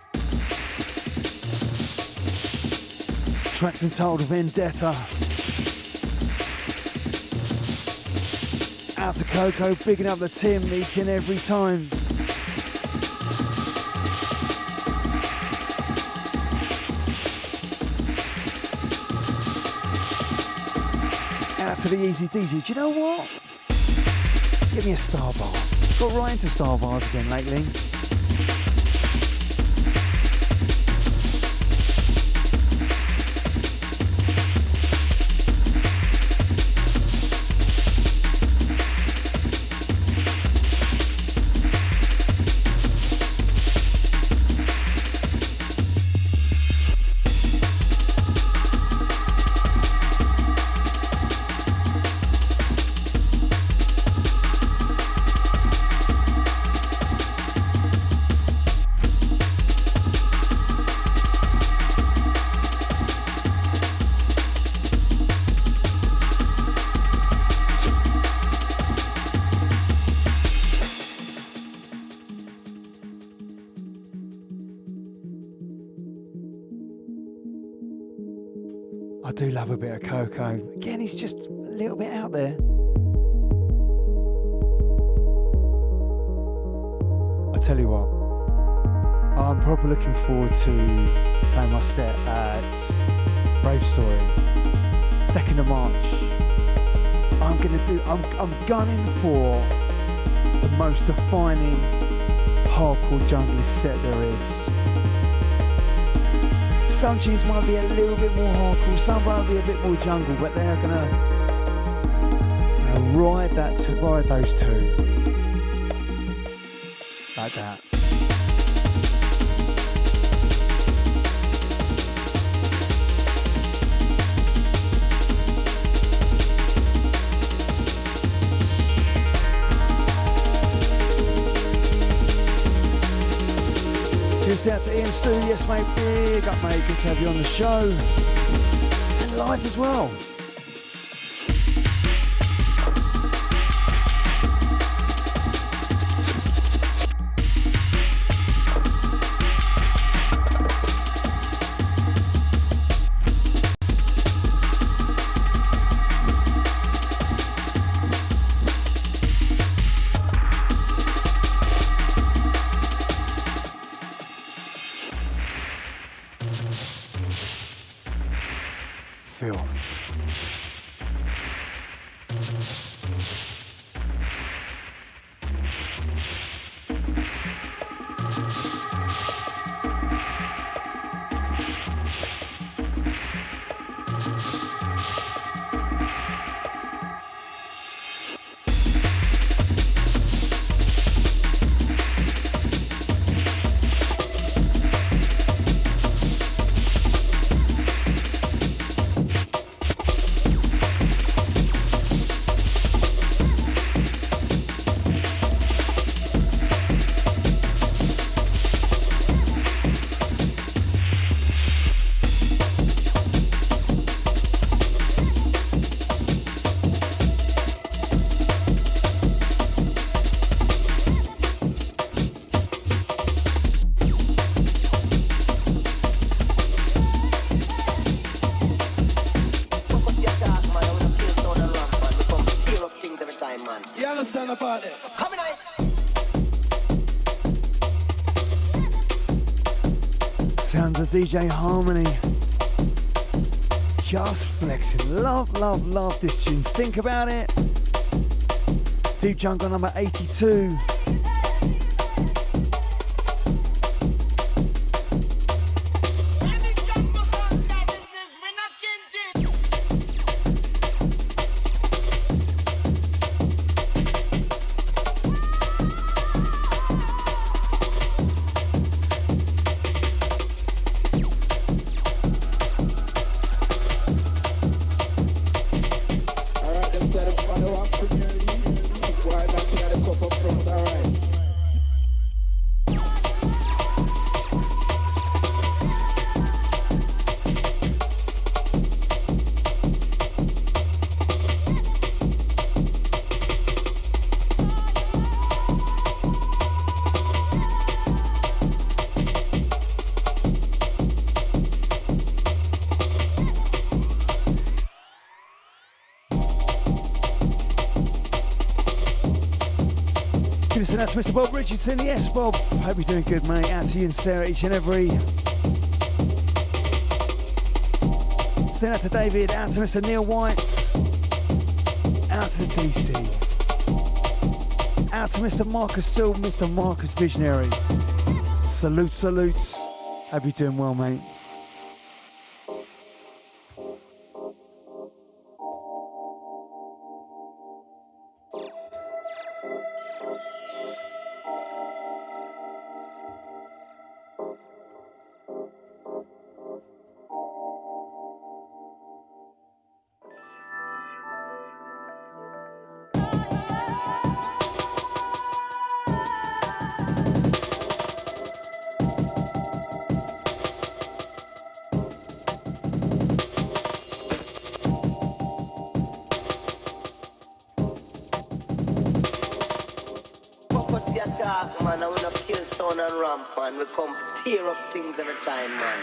B: Tracks entitled Vendetta. Out to Coco, bigging up the Tim each and every time. Out to the Easy DJ. Do you know what? Give me a Star Bar. Got right into Star Bars again lately. I do love a bit of Coco. Again, he's just a little bit out there. I tell you what, I'm probably looking forward to playing my set at Brave Story, 2nd of March. I'm gunning for the most defining hardcore junglist set there is. Some tunes might be a little bit more hardcore, some might be a bit more jungle, but they are gonna ride those two. Like that. Cheers out to Ian Stu, yes mate, big up mate, good to have you on the show. And live as well. Sounds of DJ Harmony. Just flexing. Love this tune. Think about it. Deep Jungle number 82. And that's Mr. Bob Richardson. Yes, Bob. Hope you're doing good, mate. Out to you and Sarah each and every. Send out to David. Out to Mr. Neil White. Out to the DC. Out to Mr. Marcus Sill, Mr. Marcus Visionary. Salute. Hope you're doing well, mate.
G: Man, I wanna kill sound and ramp, man. We come tear up things every time, man.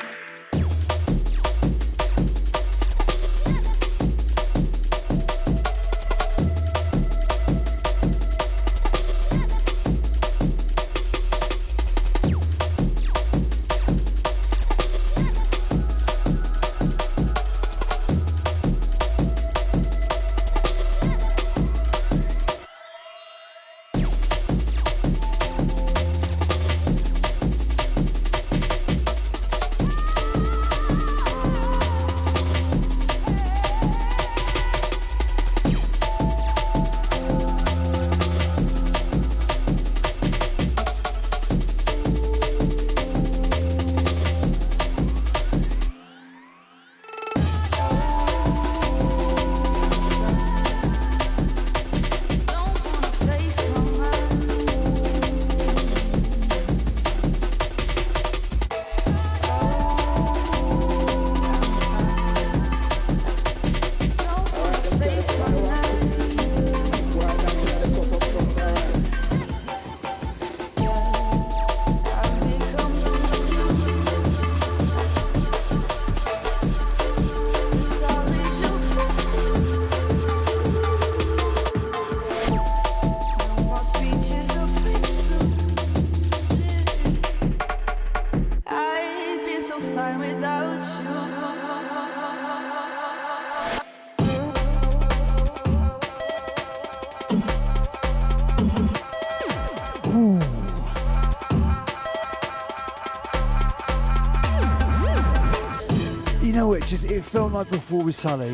B: know what? It felt like before with Sully.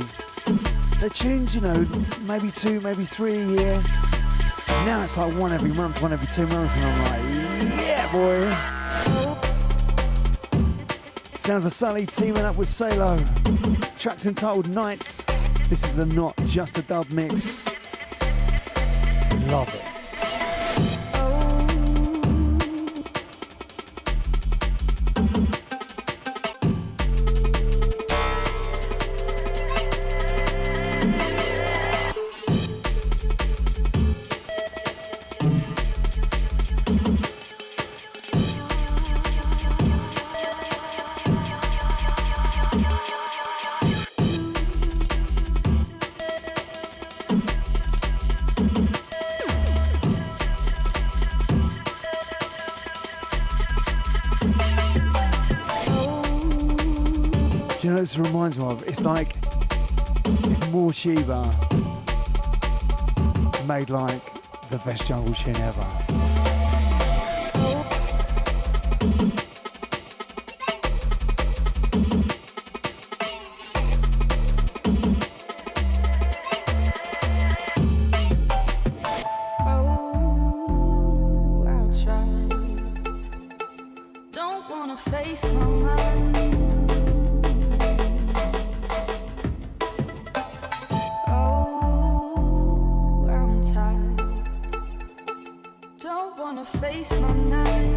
B: The tunes, you know, maybe 2, maybe 3 a year. Now it's like 1 every month, 1 every 2 months, and I'm like, yeah, boy. Sounds of Sully teaming up with Salo. Track's entitled Nights. This is the Not Just a Dub mix. Love it. This reminds me of, it's like if More Chiba made like the best jungle tune ever.
C: I'll try. Don't wanna face my mind. Face my night.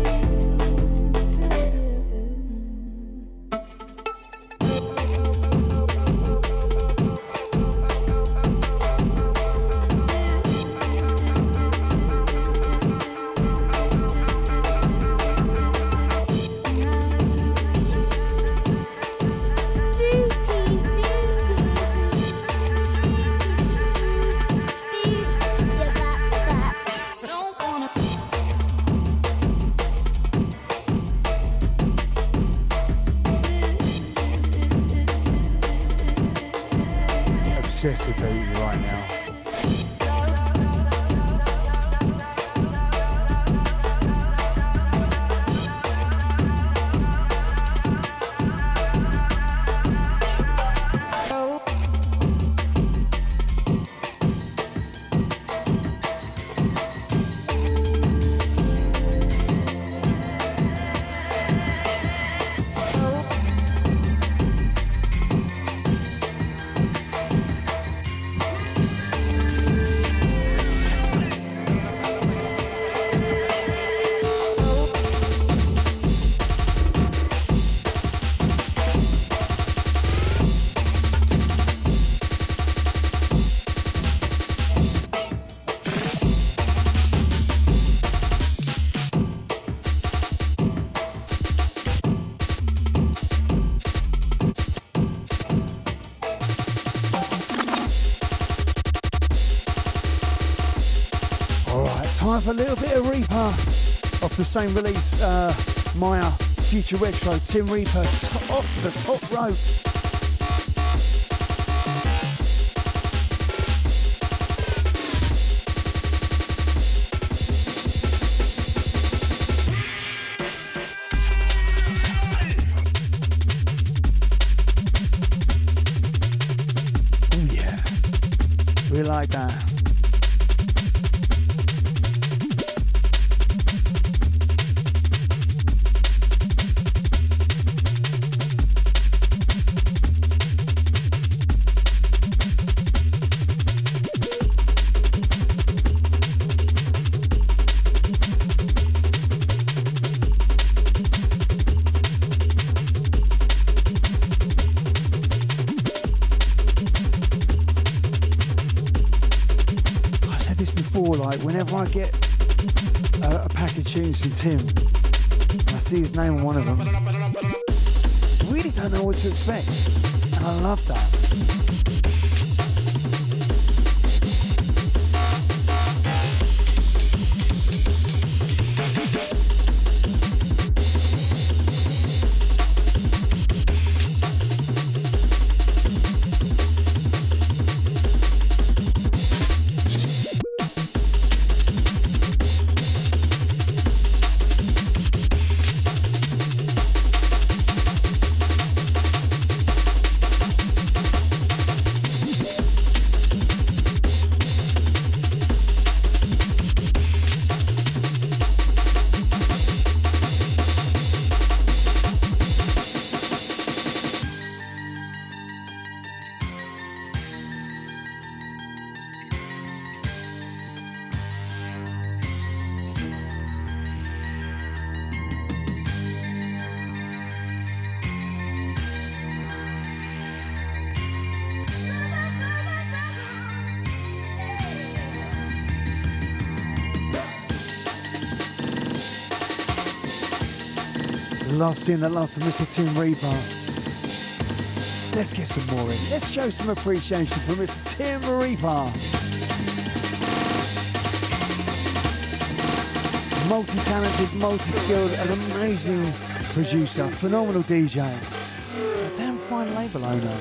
B: Obsessive beat right now. Time for a little bit of Reaper off the same release, Maya Future Retro, Tim Reaper off the top rope. Oh yeah, we like that. Whenever I get a pack of tunes from Tim, I see his name on one of them, I really don't know what to expect, and I love that. Love seeing the love from Mr. Tim Reaper. Let's get some more in. Let's show some appreciation for Mr. Tim Reaper. Multi-talented, multi-skilled, an amazing producer, phenomenal DJ, a damn fine label owner.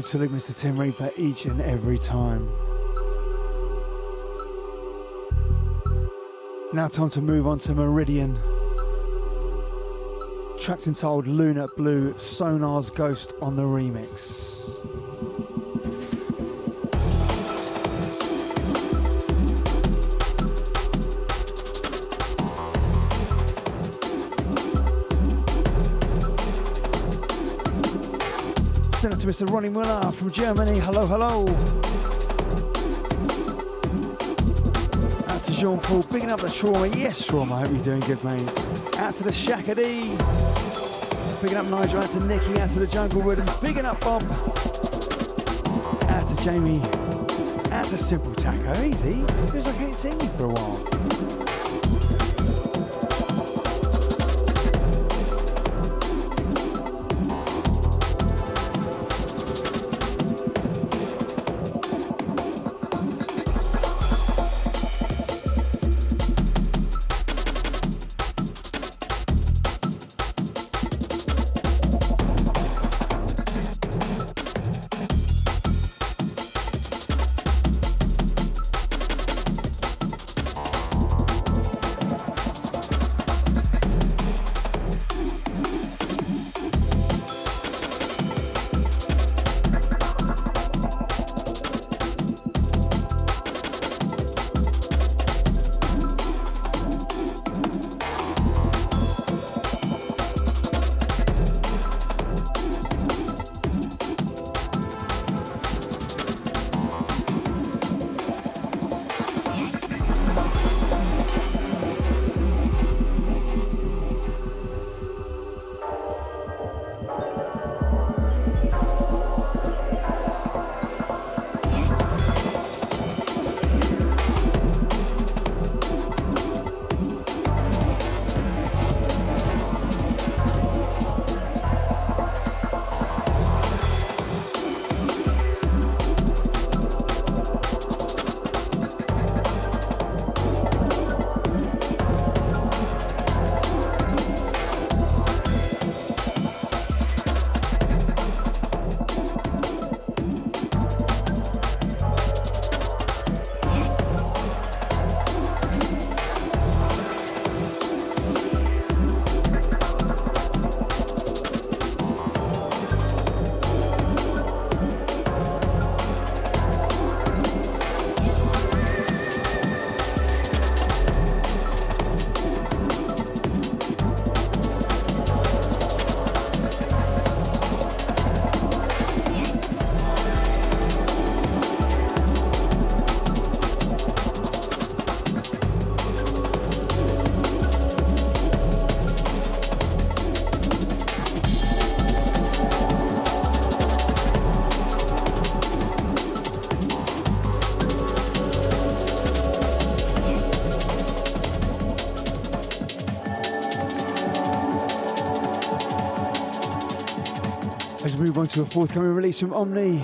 B: Salute, Mr. Tim Reaper, each and every time. Now time to move on to Meridian. Track's entitled Lunar Blue, Sonar's Ghost on the remix. Send it to Mr. Ronnie Muller from Germany. Hello, hello. Out to Jean Paul, bigging up the Trauma. Yes, Trauma, I hope you're doing good, mate. Out to the Shaka D. Bigging up Nigel, out to Nicky, out to the Jungle Wood, and bigging up Bob. Out to Jamie. Out to Simple Taco. Easy. Feels like I ain't seen you for a while. move on to a forthcoming release from Omni,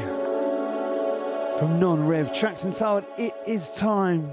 B: from Non-Rev, tracks entitled It Is Time.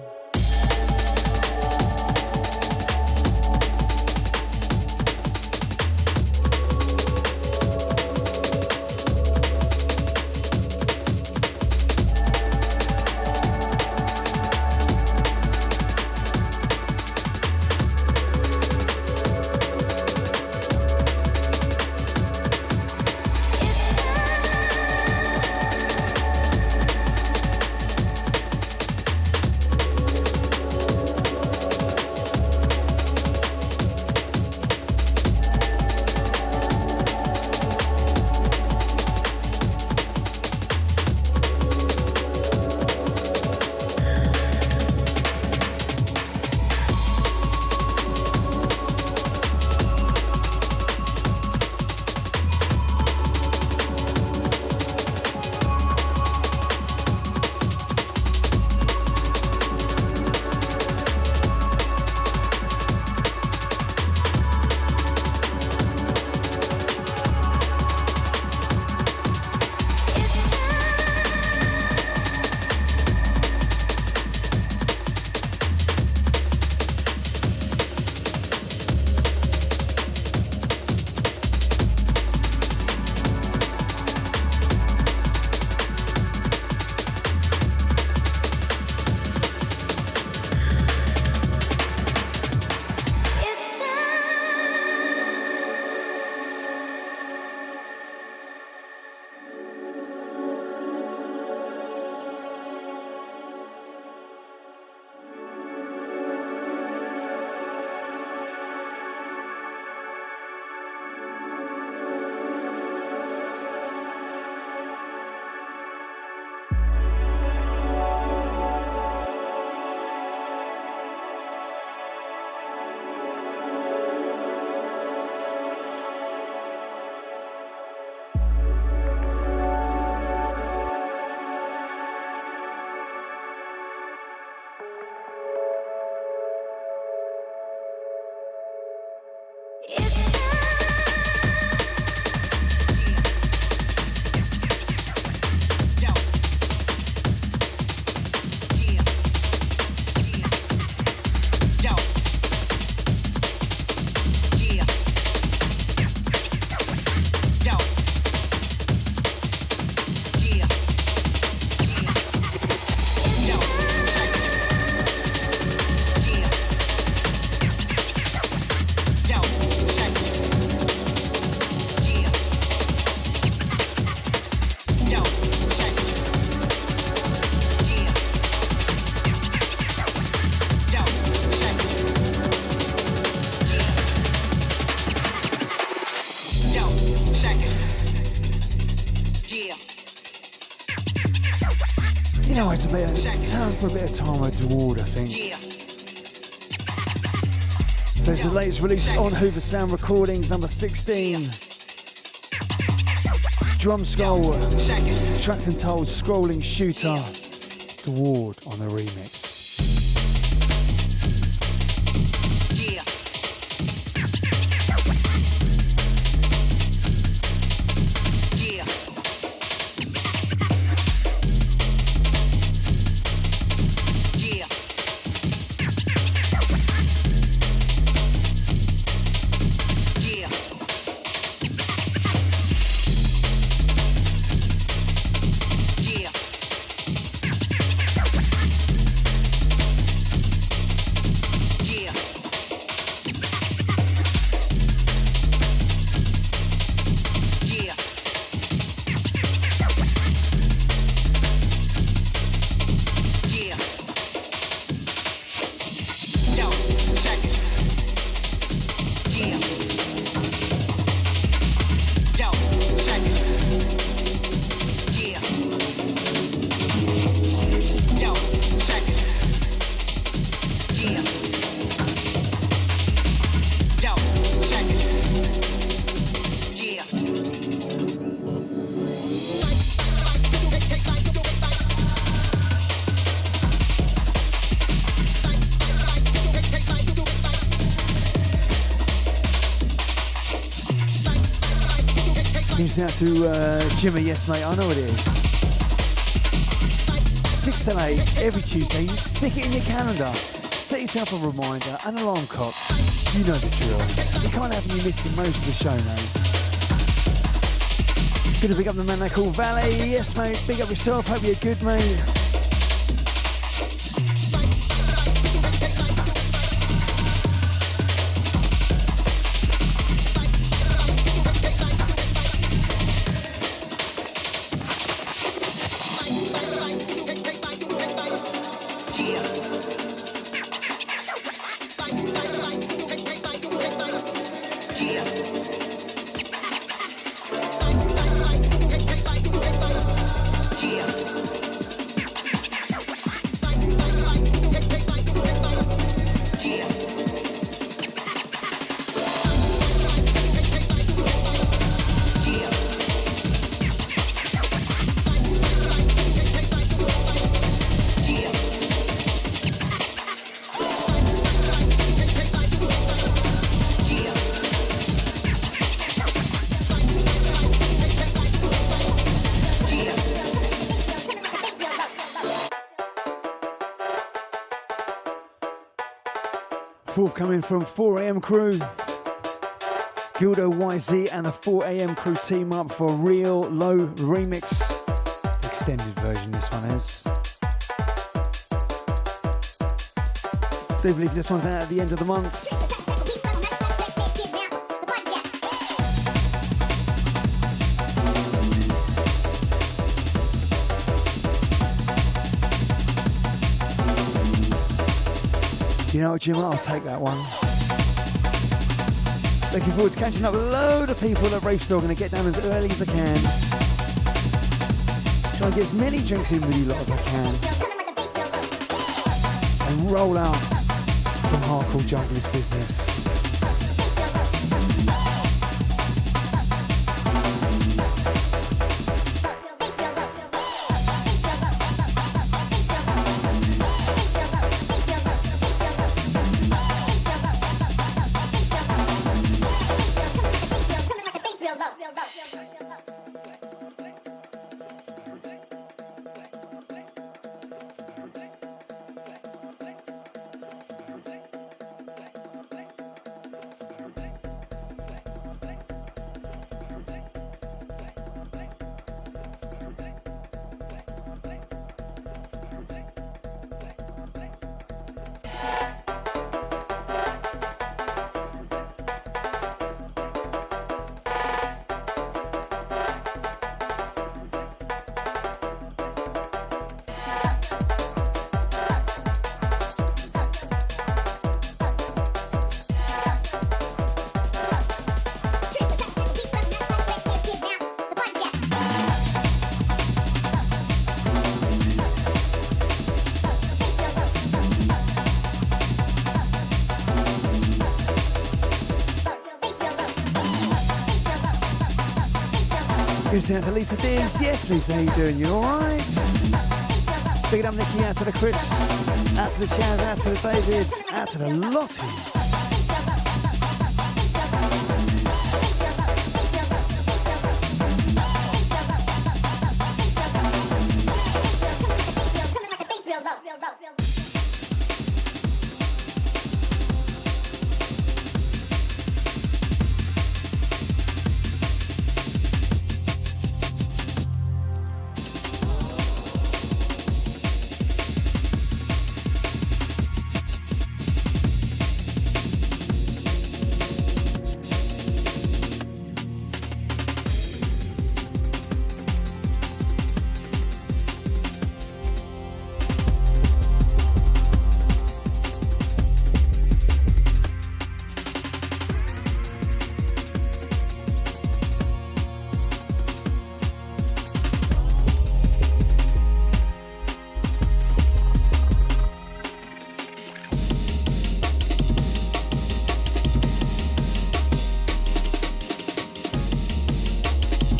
B: You know, it's a bit time for a bit of time toward, I think. So it's the latest release on Hoover Sound Recordings, number 16. Drum Skull, tracks entitled Scrolling Shooter, Ward on the remix. Reaching out to Jimmy, yes mate, I know it is. 6 to 8 every Tuesday. Stick it in your calendar. Set yourself a reminder, an alarm clock. You know the drill. You can't have you missing most of the show now. Gonna pick up the man they call Valley. Yes mate, big up yourself. Hope you're good mate. Forthcoming from 4am crew, Gildo YZ and the 4am crew team up for a Real Low remix. Extended version this one is. Do believe this one's out at the end of the month. You know what, Jim? I'll take that one. Looking forward to catching up with a load of people at Rave Store. Going to get down as early as I can. Try and get as many drinks in with you lot as I can. And roll out some Hardcore Junglist business. Out to Lisa Dears. Yes, Lisa, how you doing? You alright? Big it up, Nicky. Out to the Chris. Out to the Chaz. Out to the David. Out to the Lottie.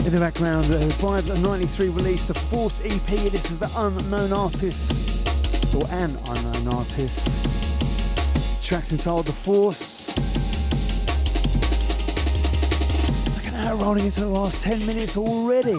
B: In the background, Vibe 93 released the Force EP. This is the Unknown Artist, or an Unknown Artist. The track's entitled The Force. Like an Rolling into the last 10 minutes already.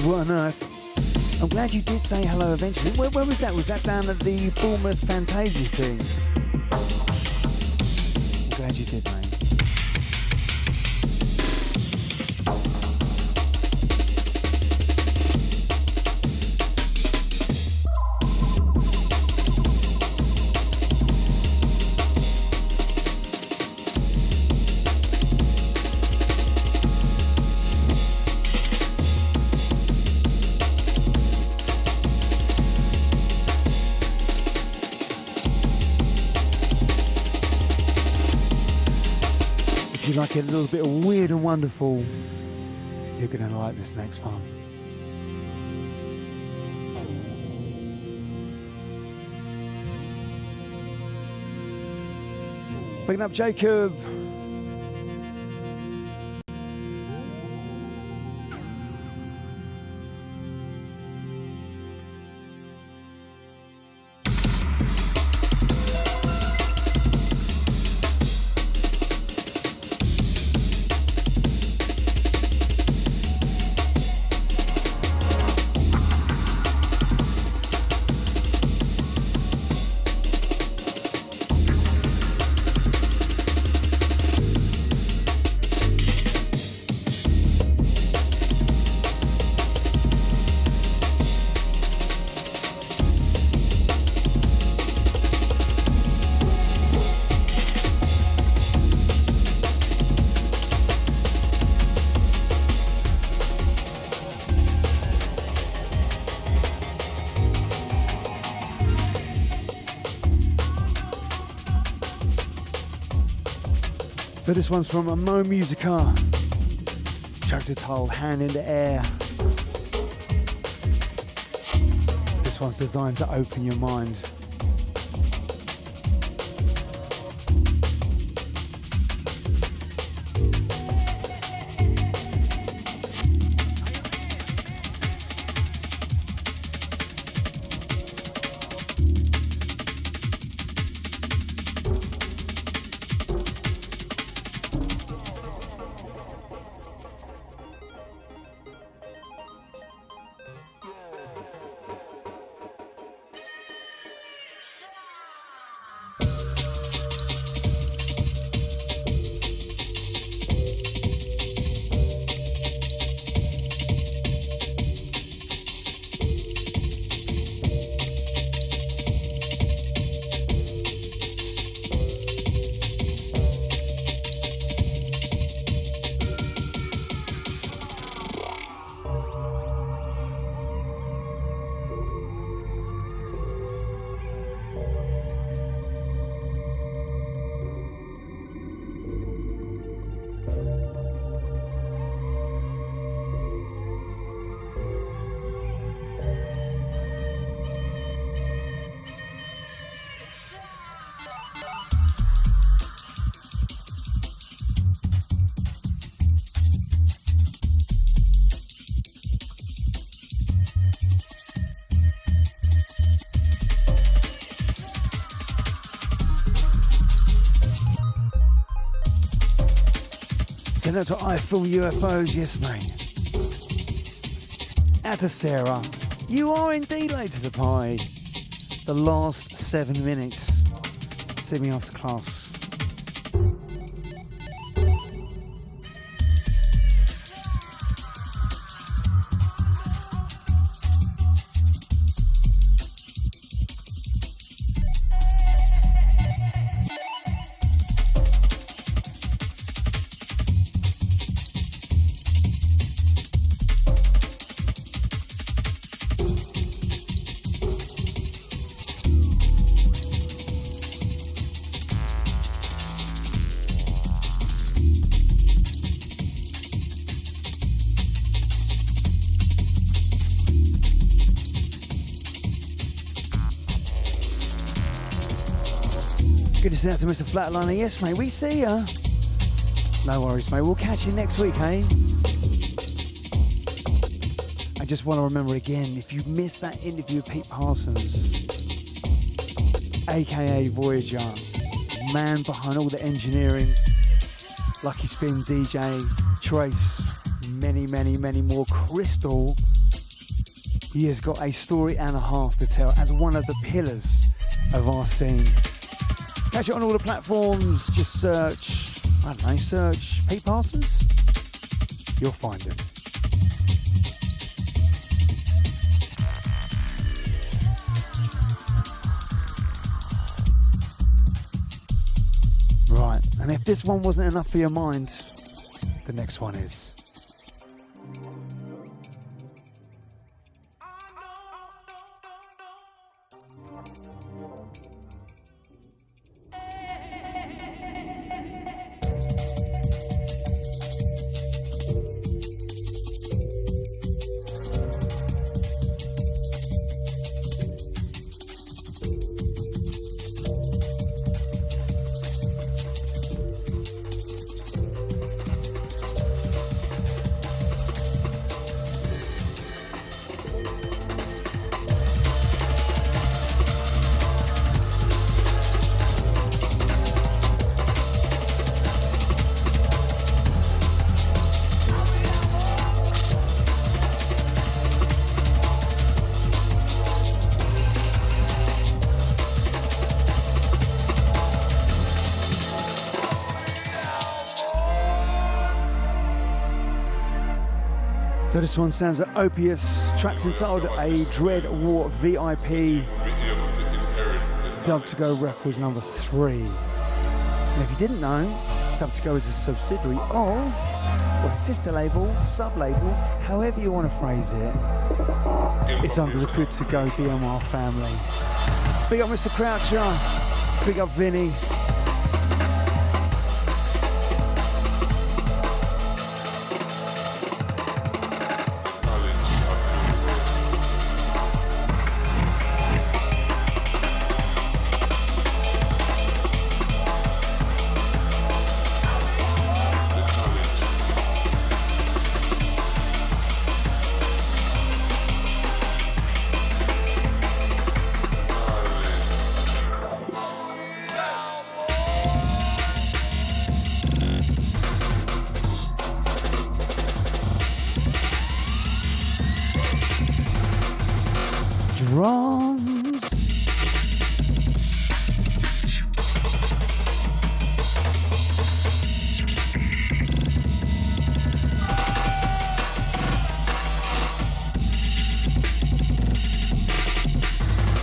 B: What on earth? I'm glad you did say hello eventually. Where was that? Was that down at the Bournemouth Fantasia thing? I'm glad you did, mate. If you like it a little bit of weird and wonderful, you're going to like this next one. Picking up Jacob. So this one's from a Mo Musica, track titled Hand in the Air. This one's designed to open your mind. Send out to iFilm UFOs, yes mate. Out to Sarah. You are indeed late to the party. The last 7 minutes. See me after class. Good to see out to Mr. Flatliner. Yes, mate, we see ya. No worries, mate. We'll catch you next week, eh? I just want to remember again, if you missed that interview with Pete Parsons, aka Voyager, man behind all the engineering, Lucky Spin, DJ, Trace, many, many, many more. Crystal, he has got a story and a half to tell as one of the pillars of our scene. Catch it on all the platforms, just search, I don't know, search Pete Parsons, you'll find him. Right, and if this one wasn't enough for your mind, the next one is. So this one sounds like Opius, track's entitled A Dread War VIP, Dub to Go Records number 3. And if you didn't know, Dub to Go is a subsidiary of, or a sister label, sub-label, however you want to phrase it. It's under the Good to Go DMR family. Big up Mr. Croucher, big up Vinny.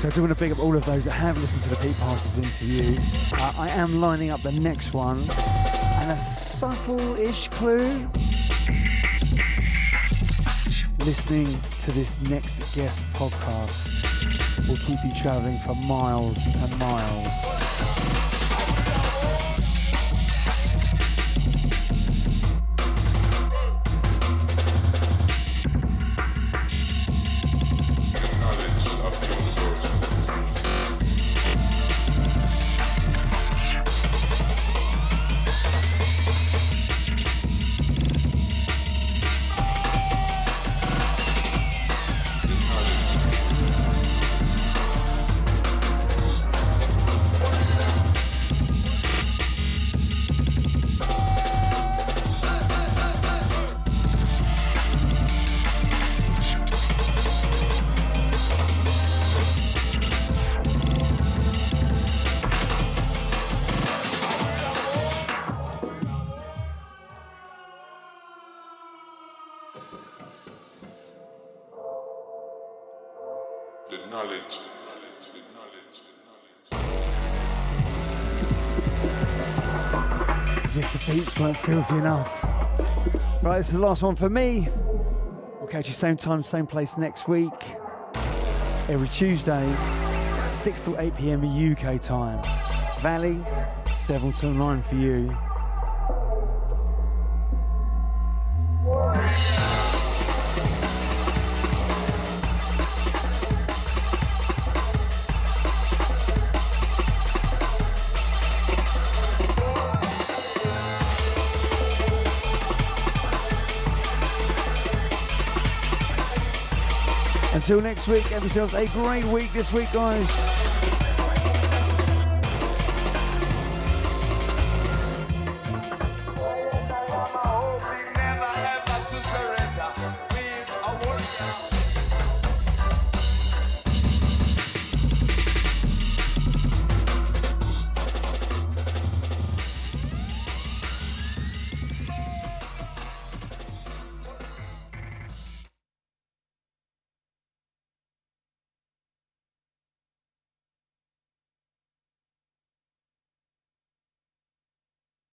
B: So I do want to big up all of those that have listened to the Pete Parsons interview. I am lining up the next one, and a subtle-ish clue. Listening to this next guest podcast will keep you traveling for miles and miles. As if the beats weren't filthy enough. Right, this is the last one for me. We'll catch you same time, same place next week. Every Tuesday, 6 to 8 p.m. UK time. Valley, 7 till 9 for you. Until next week, have yourselves a great week this week, guys.